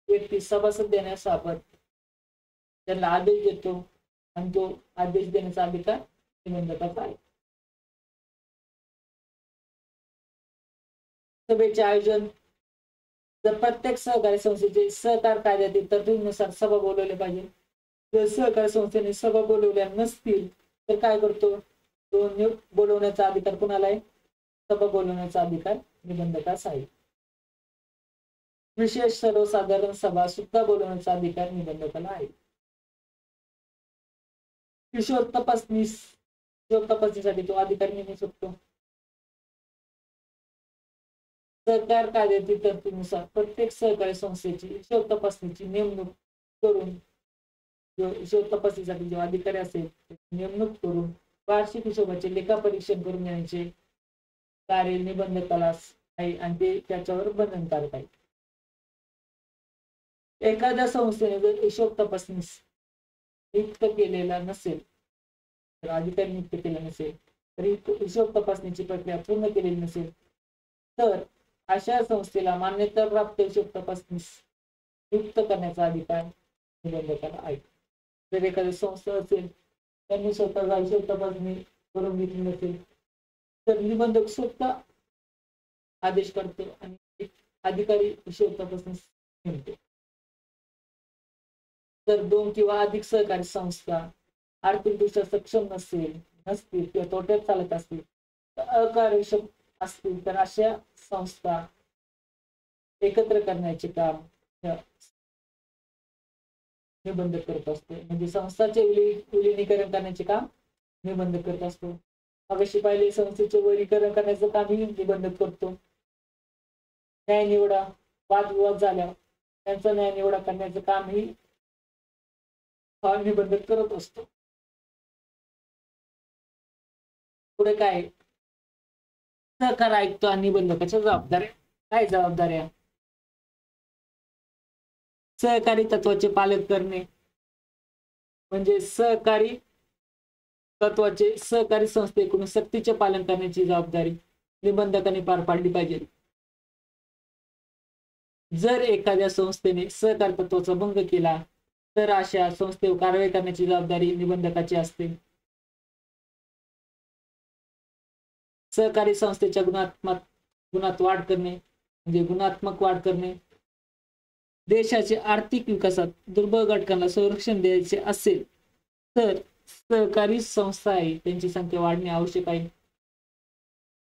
व्यक्ती सभासद देण्याबाबत त्यांना आदेश देतो आणि तो आदेश देण्याचा अधिकार निबंधकाचा आहे. सभेचे आयोजन. जर प्रत्येक सहकारी संस्थेचे सहकार कायद्यातील तरतुदीनुसार सभा बोलवले पाहिजे. जर सहकारी संस्थेने सभा बोलवल्या नसतील तर काय करतो तो बोलवण्याचा अधिकार कोणाला आहे? सभा बोलवण्याचा अधिकार निबंधकास आहे. विशेष सर्वसाधारण सभा सुद्धा बोलवण्याचा अधिकार निबंधकाला आहे. किशोर तपासणीसाठी तो अधिकार नेमू शकतो. सरकार कायद्यातील तरतुदीनुसार प्रत्येक सहकारी संस्थेची हिशोब तपासणीची नेमणूक करून हिशोब तपासणीसाठी जो अधिकारी असेल नेमणूक करून वार्षिक हिशोबाचे लेखापरीक्षण करून घेण्याचे कार्य निबंधकाला आहे आणि ते त्याच्यावर बंधनकारक आहे. एखाद्या संस्थेने जर हिशोब तपासणीस नियुक्त केलेला नसेल तर अधिकारी नियुक्त केला नसेल तरी हिशोब तपासणीची प्रक्रिया पूर्ण केलेली नसेल तर अशा संस्थेला मान्यता प्राप्त हिशोब तपासणीस नियुक्त करण्याचा अधिकार निबंधकाला आहे. जर एखादी संस्था असेल त्यांनी स्वतःचा हिशोब तपासणी करून घेतली नसेल तर निबंधक स्वतः आदेश करतो आणि अधिकारी हिशोब तपासणीस नेमतो. जर 2 किंवा अधिक सहकारी संस्था आर्थिकदृष्ट्या सक्षम नसतील किंवा तोट्यात चालत असतील तर अकार्यक्षम असतील तर अशा संस्था एकत्र करण्याचे काम निबंधक करत असतो. म्हणजे संस्थाचे विलीनीकरण करण्याचे काम निबंधक करत असतो. मगाशी पाहिले संस्थेचे वर्गीकरण करण्याचं कामही निबंधक करतो. न्याय निवडा वादविवाद झाल्यावर त्यांचा न्याय निवडा करण्याचं कामही निबंधक करत असतो. पुढे काय सहकार आयुक्त आणि निबंधकाच्या जबाबदाऱ्या. काय जबाबदाऱ्या? सहकारी तत्वाचे पालन करणे म्हणजे सहकारी तत्वाचे सहकारी संस्थेकडून सक्तीचे पालन करण्याची जबाबदारी निबंधकाने पार पाडली पाहिजे. जर एखाद्या संस्थेने सहकारी तत्वाचा भंग केला तर अशा संस्थेवर कारवाई करण्याची जबाबदारी निबंधकाची असते. सहकारी संस्थेच्या गुणात वाढ करणे म्हणजे गुणात्मक वाढ करणे. देशाच्या आर्थिक विकासात दुर्बल घटकांना संरक्षण द्यायचे असेल तर सहकारी संस्था आहे त्यांची संख्या वाढणे आवश्यक आहे.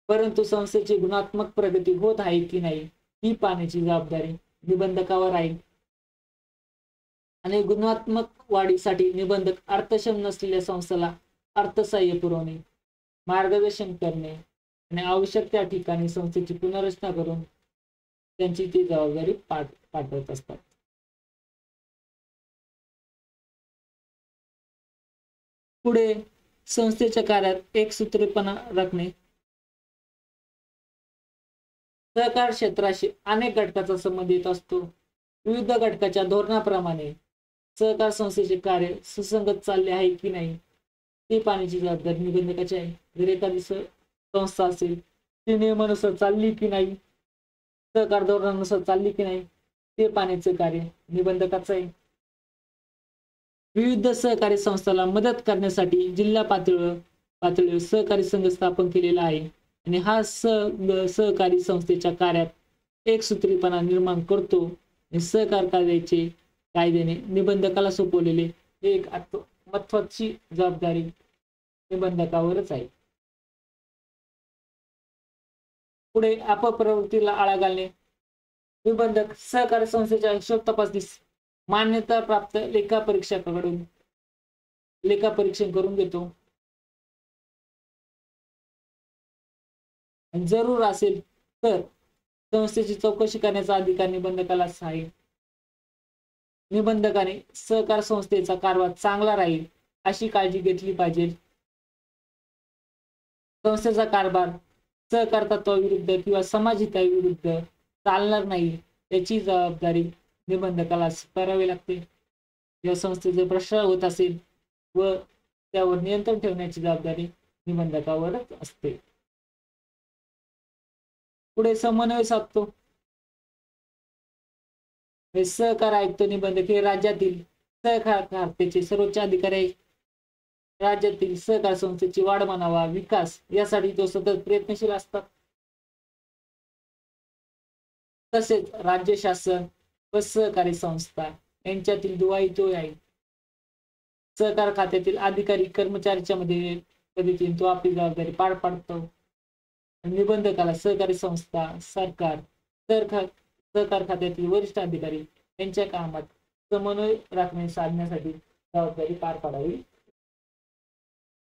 परंतु संस्थेची गुणात्मक प्रगती होत आहे की नाही ही पाहण्याची जबाबदारी निबंधकावर आहे. आणि गुणात्मक वाढीसाठी निबंधक अर्थक्षम नसलेल्या संस्थेला अर्थसहाय्य पुरवणे, मार्गदर्शन करणे आणि आवश्यक त्या ठिकाणी संस्थेची पुनर्रचना करून त्यांची ती जबाबदारी पाठवत असतात. पुढे संस्थेच्या कार्यात एकसूत्रीपणा राखणे. सहकार क्षेत्राशी अनेक घटकांचा संबंध येत असतो. विविध घटकाच्या धोरणाप्रमाणे सहकार संस्थेचे कार्य सुसंगत चालले आहे की नाही ती पाहण्याची जबाबदारी निबंधकाची आहे. जर एखादी संस्था असेल ती नियमानुसार चालली की नाही, सहकार धोरणानुसार चालली की नाही ते पाहण्याचे कार्य निबंधकाचं आहे. विविध सहकारी संस्थांना मदत करण्यासाठी जिल्हा पातळीवर सहकारी संघ स्थापन केलेला आहे आणि हा सहकारी संस्थेच्या कार्यात एकसूत्रीपणा निर्माण करतो. सहकार कायद्याने निबंधकाला सोपवलेले एक महत्वाची जबाबदारी निबंधकावरच आहे. पुढे अपप्रवृत्तीला आळा घालणे. निबंधक सहकारी संस्थेच्या हिशोब तपासणीस मान्यता प्राप्त लेखापरीक्षकाकडून लेखापरीक्षण करून घेतो. जरूर असेल तर संस्थेची चौकशी करण्याचा अधिकार निबंधकाला आहे. निबंधकाने सहकार संस्थेचा कारभार चांगला राहील अशी काळजी घेतली पाहिजे. संस्थेचा कारभार सहकार तत्वाविरुद्ध किंवा समाजहिताविरुद्ध चालणार नाही याची जबाबदारी निबंधकाला स्वीकारावी लागते. या संस्थेचे भ्रष्टाचार होत असेल व त्यावर नियंत्रण ठेवण्याची जबाबदारी निबंधकावरच असते. पुढे समन्वय साधतो. सहकार आयुक्त निबंधक हे राज्यातील सहकार खात्याचे सर्वोच्च अधिकारी आहे. राज्यातील सहकार संस्थेची वाढ म्हणावा, विकास यासाठी तो सतत प्रयत्नशील असतात. तसेच राज्य शासन व सहकारी संस्था यांच्यातील दुवा तो आहे. सहकार खात्यातील अधिकारी कर्मचाऱ्याच्या मदतीने तो आपली जबाबदारी पार पाडतो. निबंधकाला सहकारी संस्था, सरकार, सहकार खात्यातील वरिष्ठ अधिकारी यांच्या कामात समन्वय राखणे साधण्यासाठी जबाबदारी पार पाडावी.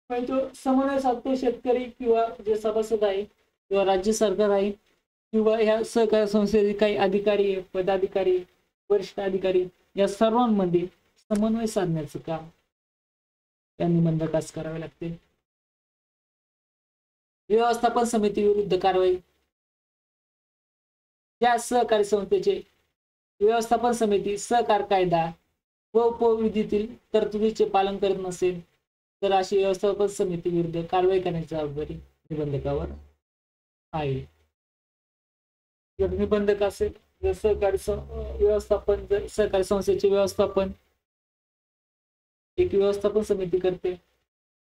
तो समन्वय साधतो शेतकरी किंवा जे सभासद आहे किंवा राज्य सरकार आहे किंवा ह्या सहकार संस्थेचे काही अधिकारी, पदाधिकारी, वरिष्ठ अधिकारी या सर्वांमध्ये समन्वय साधण्याचं काम या निबंधकास करावे लागते. व्यवस्थापन समिती विरुद्ध कारवाई. या सहकारी संस्थेचे व्यवस्थापन समिती सहकार कायदा व उपविधीतील तरतुदीचे पालन करत नसेल तर अशी व्यवस्थापन समिती विरुद्ध कारवाई करण्याची जबाबदारी निबंधकावर आहे. जर निबंधक असेल, जर सहकारी व्यवस्थापन, जर सहकारी संस्थेचे व्यवस्थापन एक व्यवस्थापन समिती करते,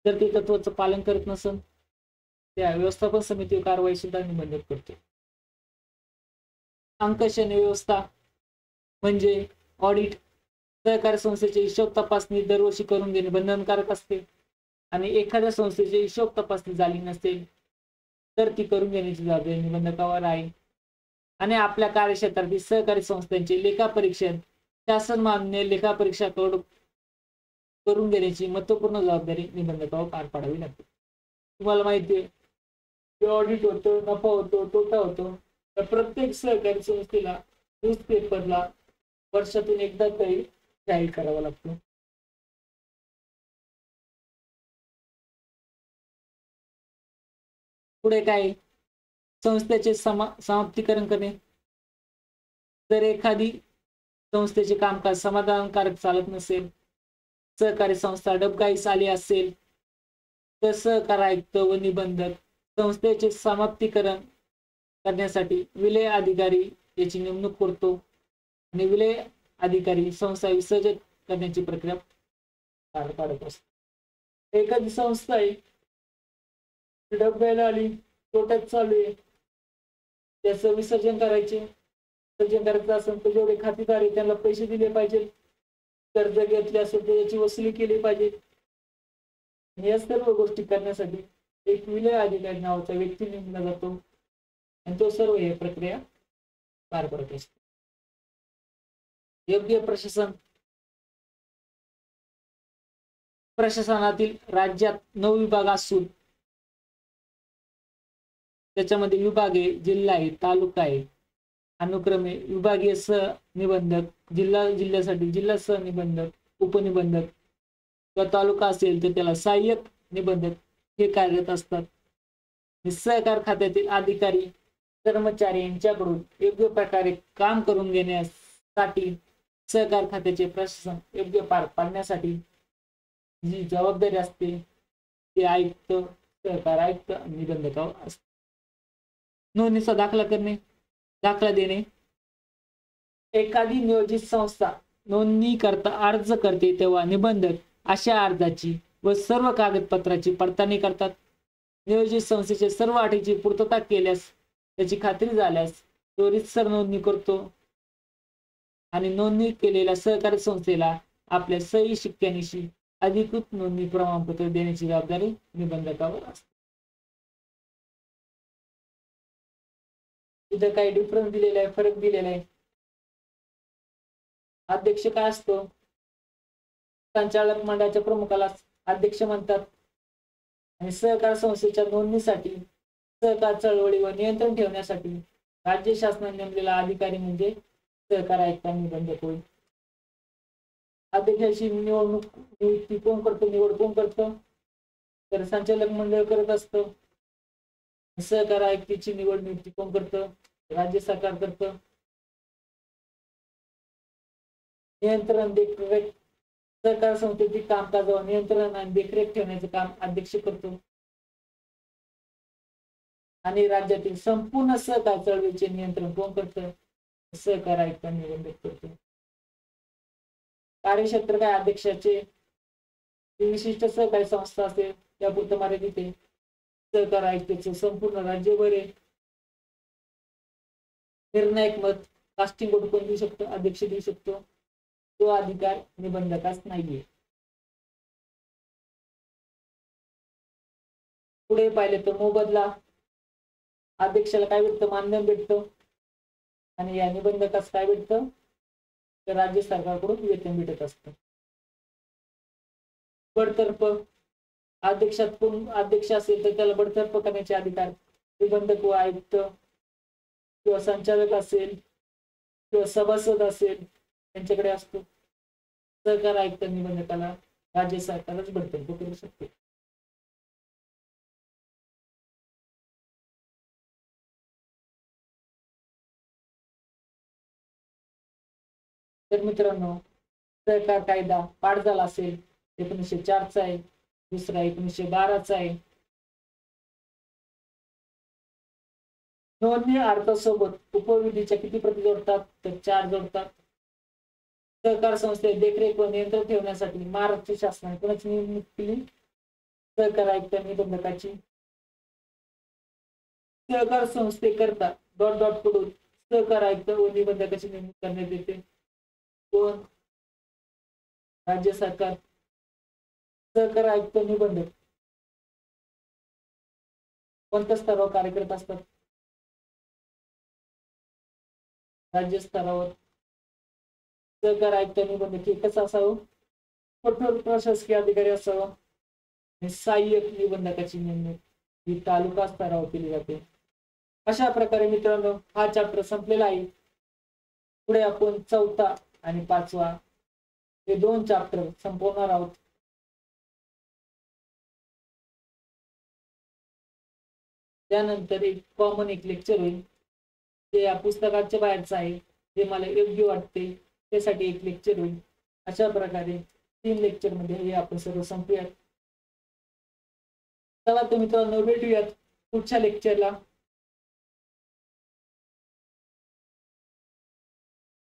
जर ते तत्वाचं पालन करत नसेल त्या व्यवस्थापन समितीवर कारवाई सुद्धा निबंधक करते. अंकशन व्यवस्था म्हणजे ऑडिट. सहकारी संस्थेचे हिशोब तपासणी दरवर्षी करून घेणे बंधनकारक असते आणि एखाद्या संस्थेचे हिशोब तपासणी झाली नसेल तर ती करून घेण्याची जबाबदारी निबंधकावर आहे. आणि आपल्या कार्यक्षेत्रातील सहकारी संस्थांचे लेखापरीक्षण शासन मान्य लेखापरीक्षा करून घेण्याची महत्वपूर्ण जबाबदारी निबंधकावर पार पाडावी लागते. तुम्हाला माहिती आहे ऑडिट होतो, नफा होतो, तोटा होतो, तर प्रत्येक सहकारी संस्थेला न्यूजपेपरला वर्षातून एकदा तरी जाहीर करावा लागतो. पुढे काय, संस्थेचे समाप्तीकरण करणे. जर एखादी संस्थेचे कामकाज समाधानकारक चालत नसेल, सहकारी संस्था डबघाईस आली असेल तर सहकार आयुक्त व निबंधक संस्थेचे समाप्तीकरण करण्यासाठी विलय अधिकारी याची नेमणूक करतो आणि विलय अधिकारी संस्था विसर्जित करण्याची प्रक्रिया पार पाडत असतो. एखादी संस्था आहे डबघाईला आली, तोट्यात चालू आहे, त्याचं विसर्जन करायचे. विसर्जन करायचं असेल तर जेवढे खातेदार आहे त्यांना पैसे दिले पाहिजे, कर्ज घेतले असेल तर त्याची वसुली केली पाहिजे. या सर्व गोष्टी करण्यासाठी एक विलय अधिकारी नावाचा व्यक्ती नेमला जातो आणि तो सर्व ही प्रक्रिया पार पडत असतो. योग्य प्रशासन. प्रशासनातील राज्यात 9 विभाग असून त्याच्यामध्ये विभाग आहे, जिल्हा आहे, तालुका आहे, अनुक्रमे विभागीय सहनिबंधक, जिल्ह्यासाठी जिल्हा सहनिबंधक, उपनिबंधक, किंवा तालुका असेल तर त्याला सहाय्यक निबंधक हे कार्यरत असतात. सहकार खात्यातील अधिकारी कर्मचारी यांच्याकडून योग्य प्रकारे काम करून घेण्यासाठी सहकार खात्याचे प्रशासन योग्य पार पाडण्यासाठी जी जबाबदारी असते ती आयुक्त, सहकार आयुक्त, निबंधकावर असते. नोंदणीचा दाखला करणे, दाखला देणे. एखादी नियोजित संस्था नोंदणी करता अर्ज करते तेव्हा निबंधक अशा अर्जाची व सर्व कागदपत्राची पडताळणी करतात. नियोजित संस्थेचे सर्व अटीची पूर्तता केल्यास, त्याची खात्री झाल्यास तो रीतसर नोंदणी करतो आणि नोंदणी केलेल्या सहकारी संस्थेला आपल्या सही शिक्क्यानिशी अधिकृत नोंदणी प्रमाणपत्र देण्याची जबाबदारी निबंधकावर असते. इथं काही डिफरन्स दिलेला आहे, फरक दिलेला आहे. अध्यक्ष काय असतो? संचालक मंडळाच्या प्रमुखाला अध्यक्ष म्हणतात आणि सहकार संस्थेच्या नोंदणीसाठी, सहकार चळवळी व नियंत्रण ठेवण्यासाठी राज्य शासनाने नेमलेला अधिकारी म्हणजे सहकार आयुक्त निबंधक होय. अध्यक्षाची नियुक्ती कोण करतो, निवड कोण करतो? तर संचालक मंडळ करत असतं. सहकार आयुक्तीची निवड नियुक्ती कोण करतं? राज्य सरकार करतं. नियंत्रण देखरेख सहकार संस्थेची कामकाजावर नियंत्रण आणि देखरेख ठेवण्याचे काम अध्यक्ष करतो आणि राज्यातील संपूर्ण सहकार चळवळीचे नियंत्रण कोण करतं? सहकार आयुक्त निबंधक करतो. कार्यक्षेत्र काय अध्यक्षाचे विशिष्ट सहकारी संस्था असेल त्यापुरतं मर्यादित आहे. सहकार आयुक्ताचं संपूर्ण राज्यभर आहे. निर्णायक मत कास्टिंग वोट कोण देऊ शकतो? अध्यक्ष देऊ शकतो. तो अधिकार निबंधकास नाहीये. पुढे पाहिले तर मोबदला अध्यक्षाला काय भेटतं? मानधन भेटतं. आणि या निबंधकास काय भेटतं? तर राज्य सरकारकडून वेतन भेटत असतं. बडतर्फ अध्यक्ष असेल तर त्याला बडतर्फ करण्याचे अधिकार निबंधक व आयुक्त किंवा संचालक असेल किंवा सभासद असेल त्यांच्याकडे असतो. सहकार आयुक्त निबंधकाला राज्य सरकारच बडतर्फ करू शकते. तर मित्रांनो, सहकार कायदा पाठ झाला असेल 1904चा आहे. दुसरा 1912चा आहे. नोंदणी अर्थासोबत उपविधीच्या किती प्रती जोडतात? तर 4 जोडतात. सहकार संस्थेत देखरेख व नियंत्रण ठेवण्यासाठी महाराष्ट्र शासनाने कोणाची नेमणूक केली? सहकार आयुक्त निबंधकाची. सहकार संस्थेकरता डॉट डॉट कडून सहकार आयुक्त व निबंधकाची नेमणूक करण्यात येते. कोण? राज्य सरकार. सहकार आयुक्त निबंधक कोणत्या स्तरावर कार्य करत असतात? राज्य स्तरावर. सहकार आयुक्त निबंधक कसं असावं? कठोर प्रशासकीय अधिकारी असावं. आणि सहाय्यक निबंधकाची नेमणूक ही तालुका स्तरावर केली जाते. अशा प्रकारे मित्रांनो हा चॅप्टर संपलेला आहे. पुढे आपण 4था आणि 5वा हे 2 चॅप्टर संपवणार आहोत. त्यानंतर एक कॉमन लेक्चर होईल ते या पुस्तकाच्या बाहेरचं आहे, जे मला योग्य वाटते त्यासाठी एक लेक्चर होईल. अशा प्रकारे 3 लेक्चर मध्ये हे आपण सर्व संपूयात. चला तर मित्रांनो भेटूयात पुढच्या लेक्चरला.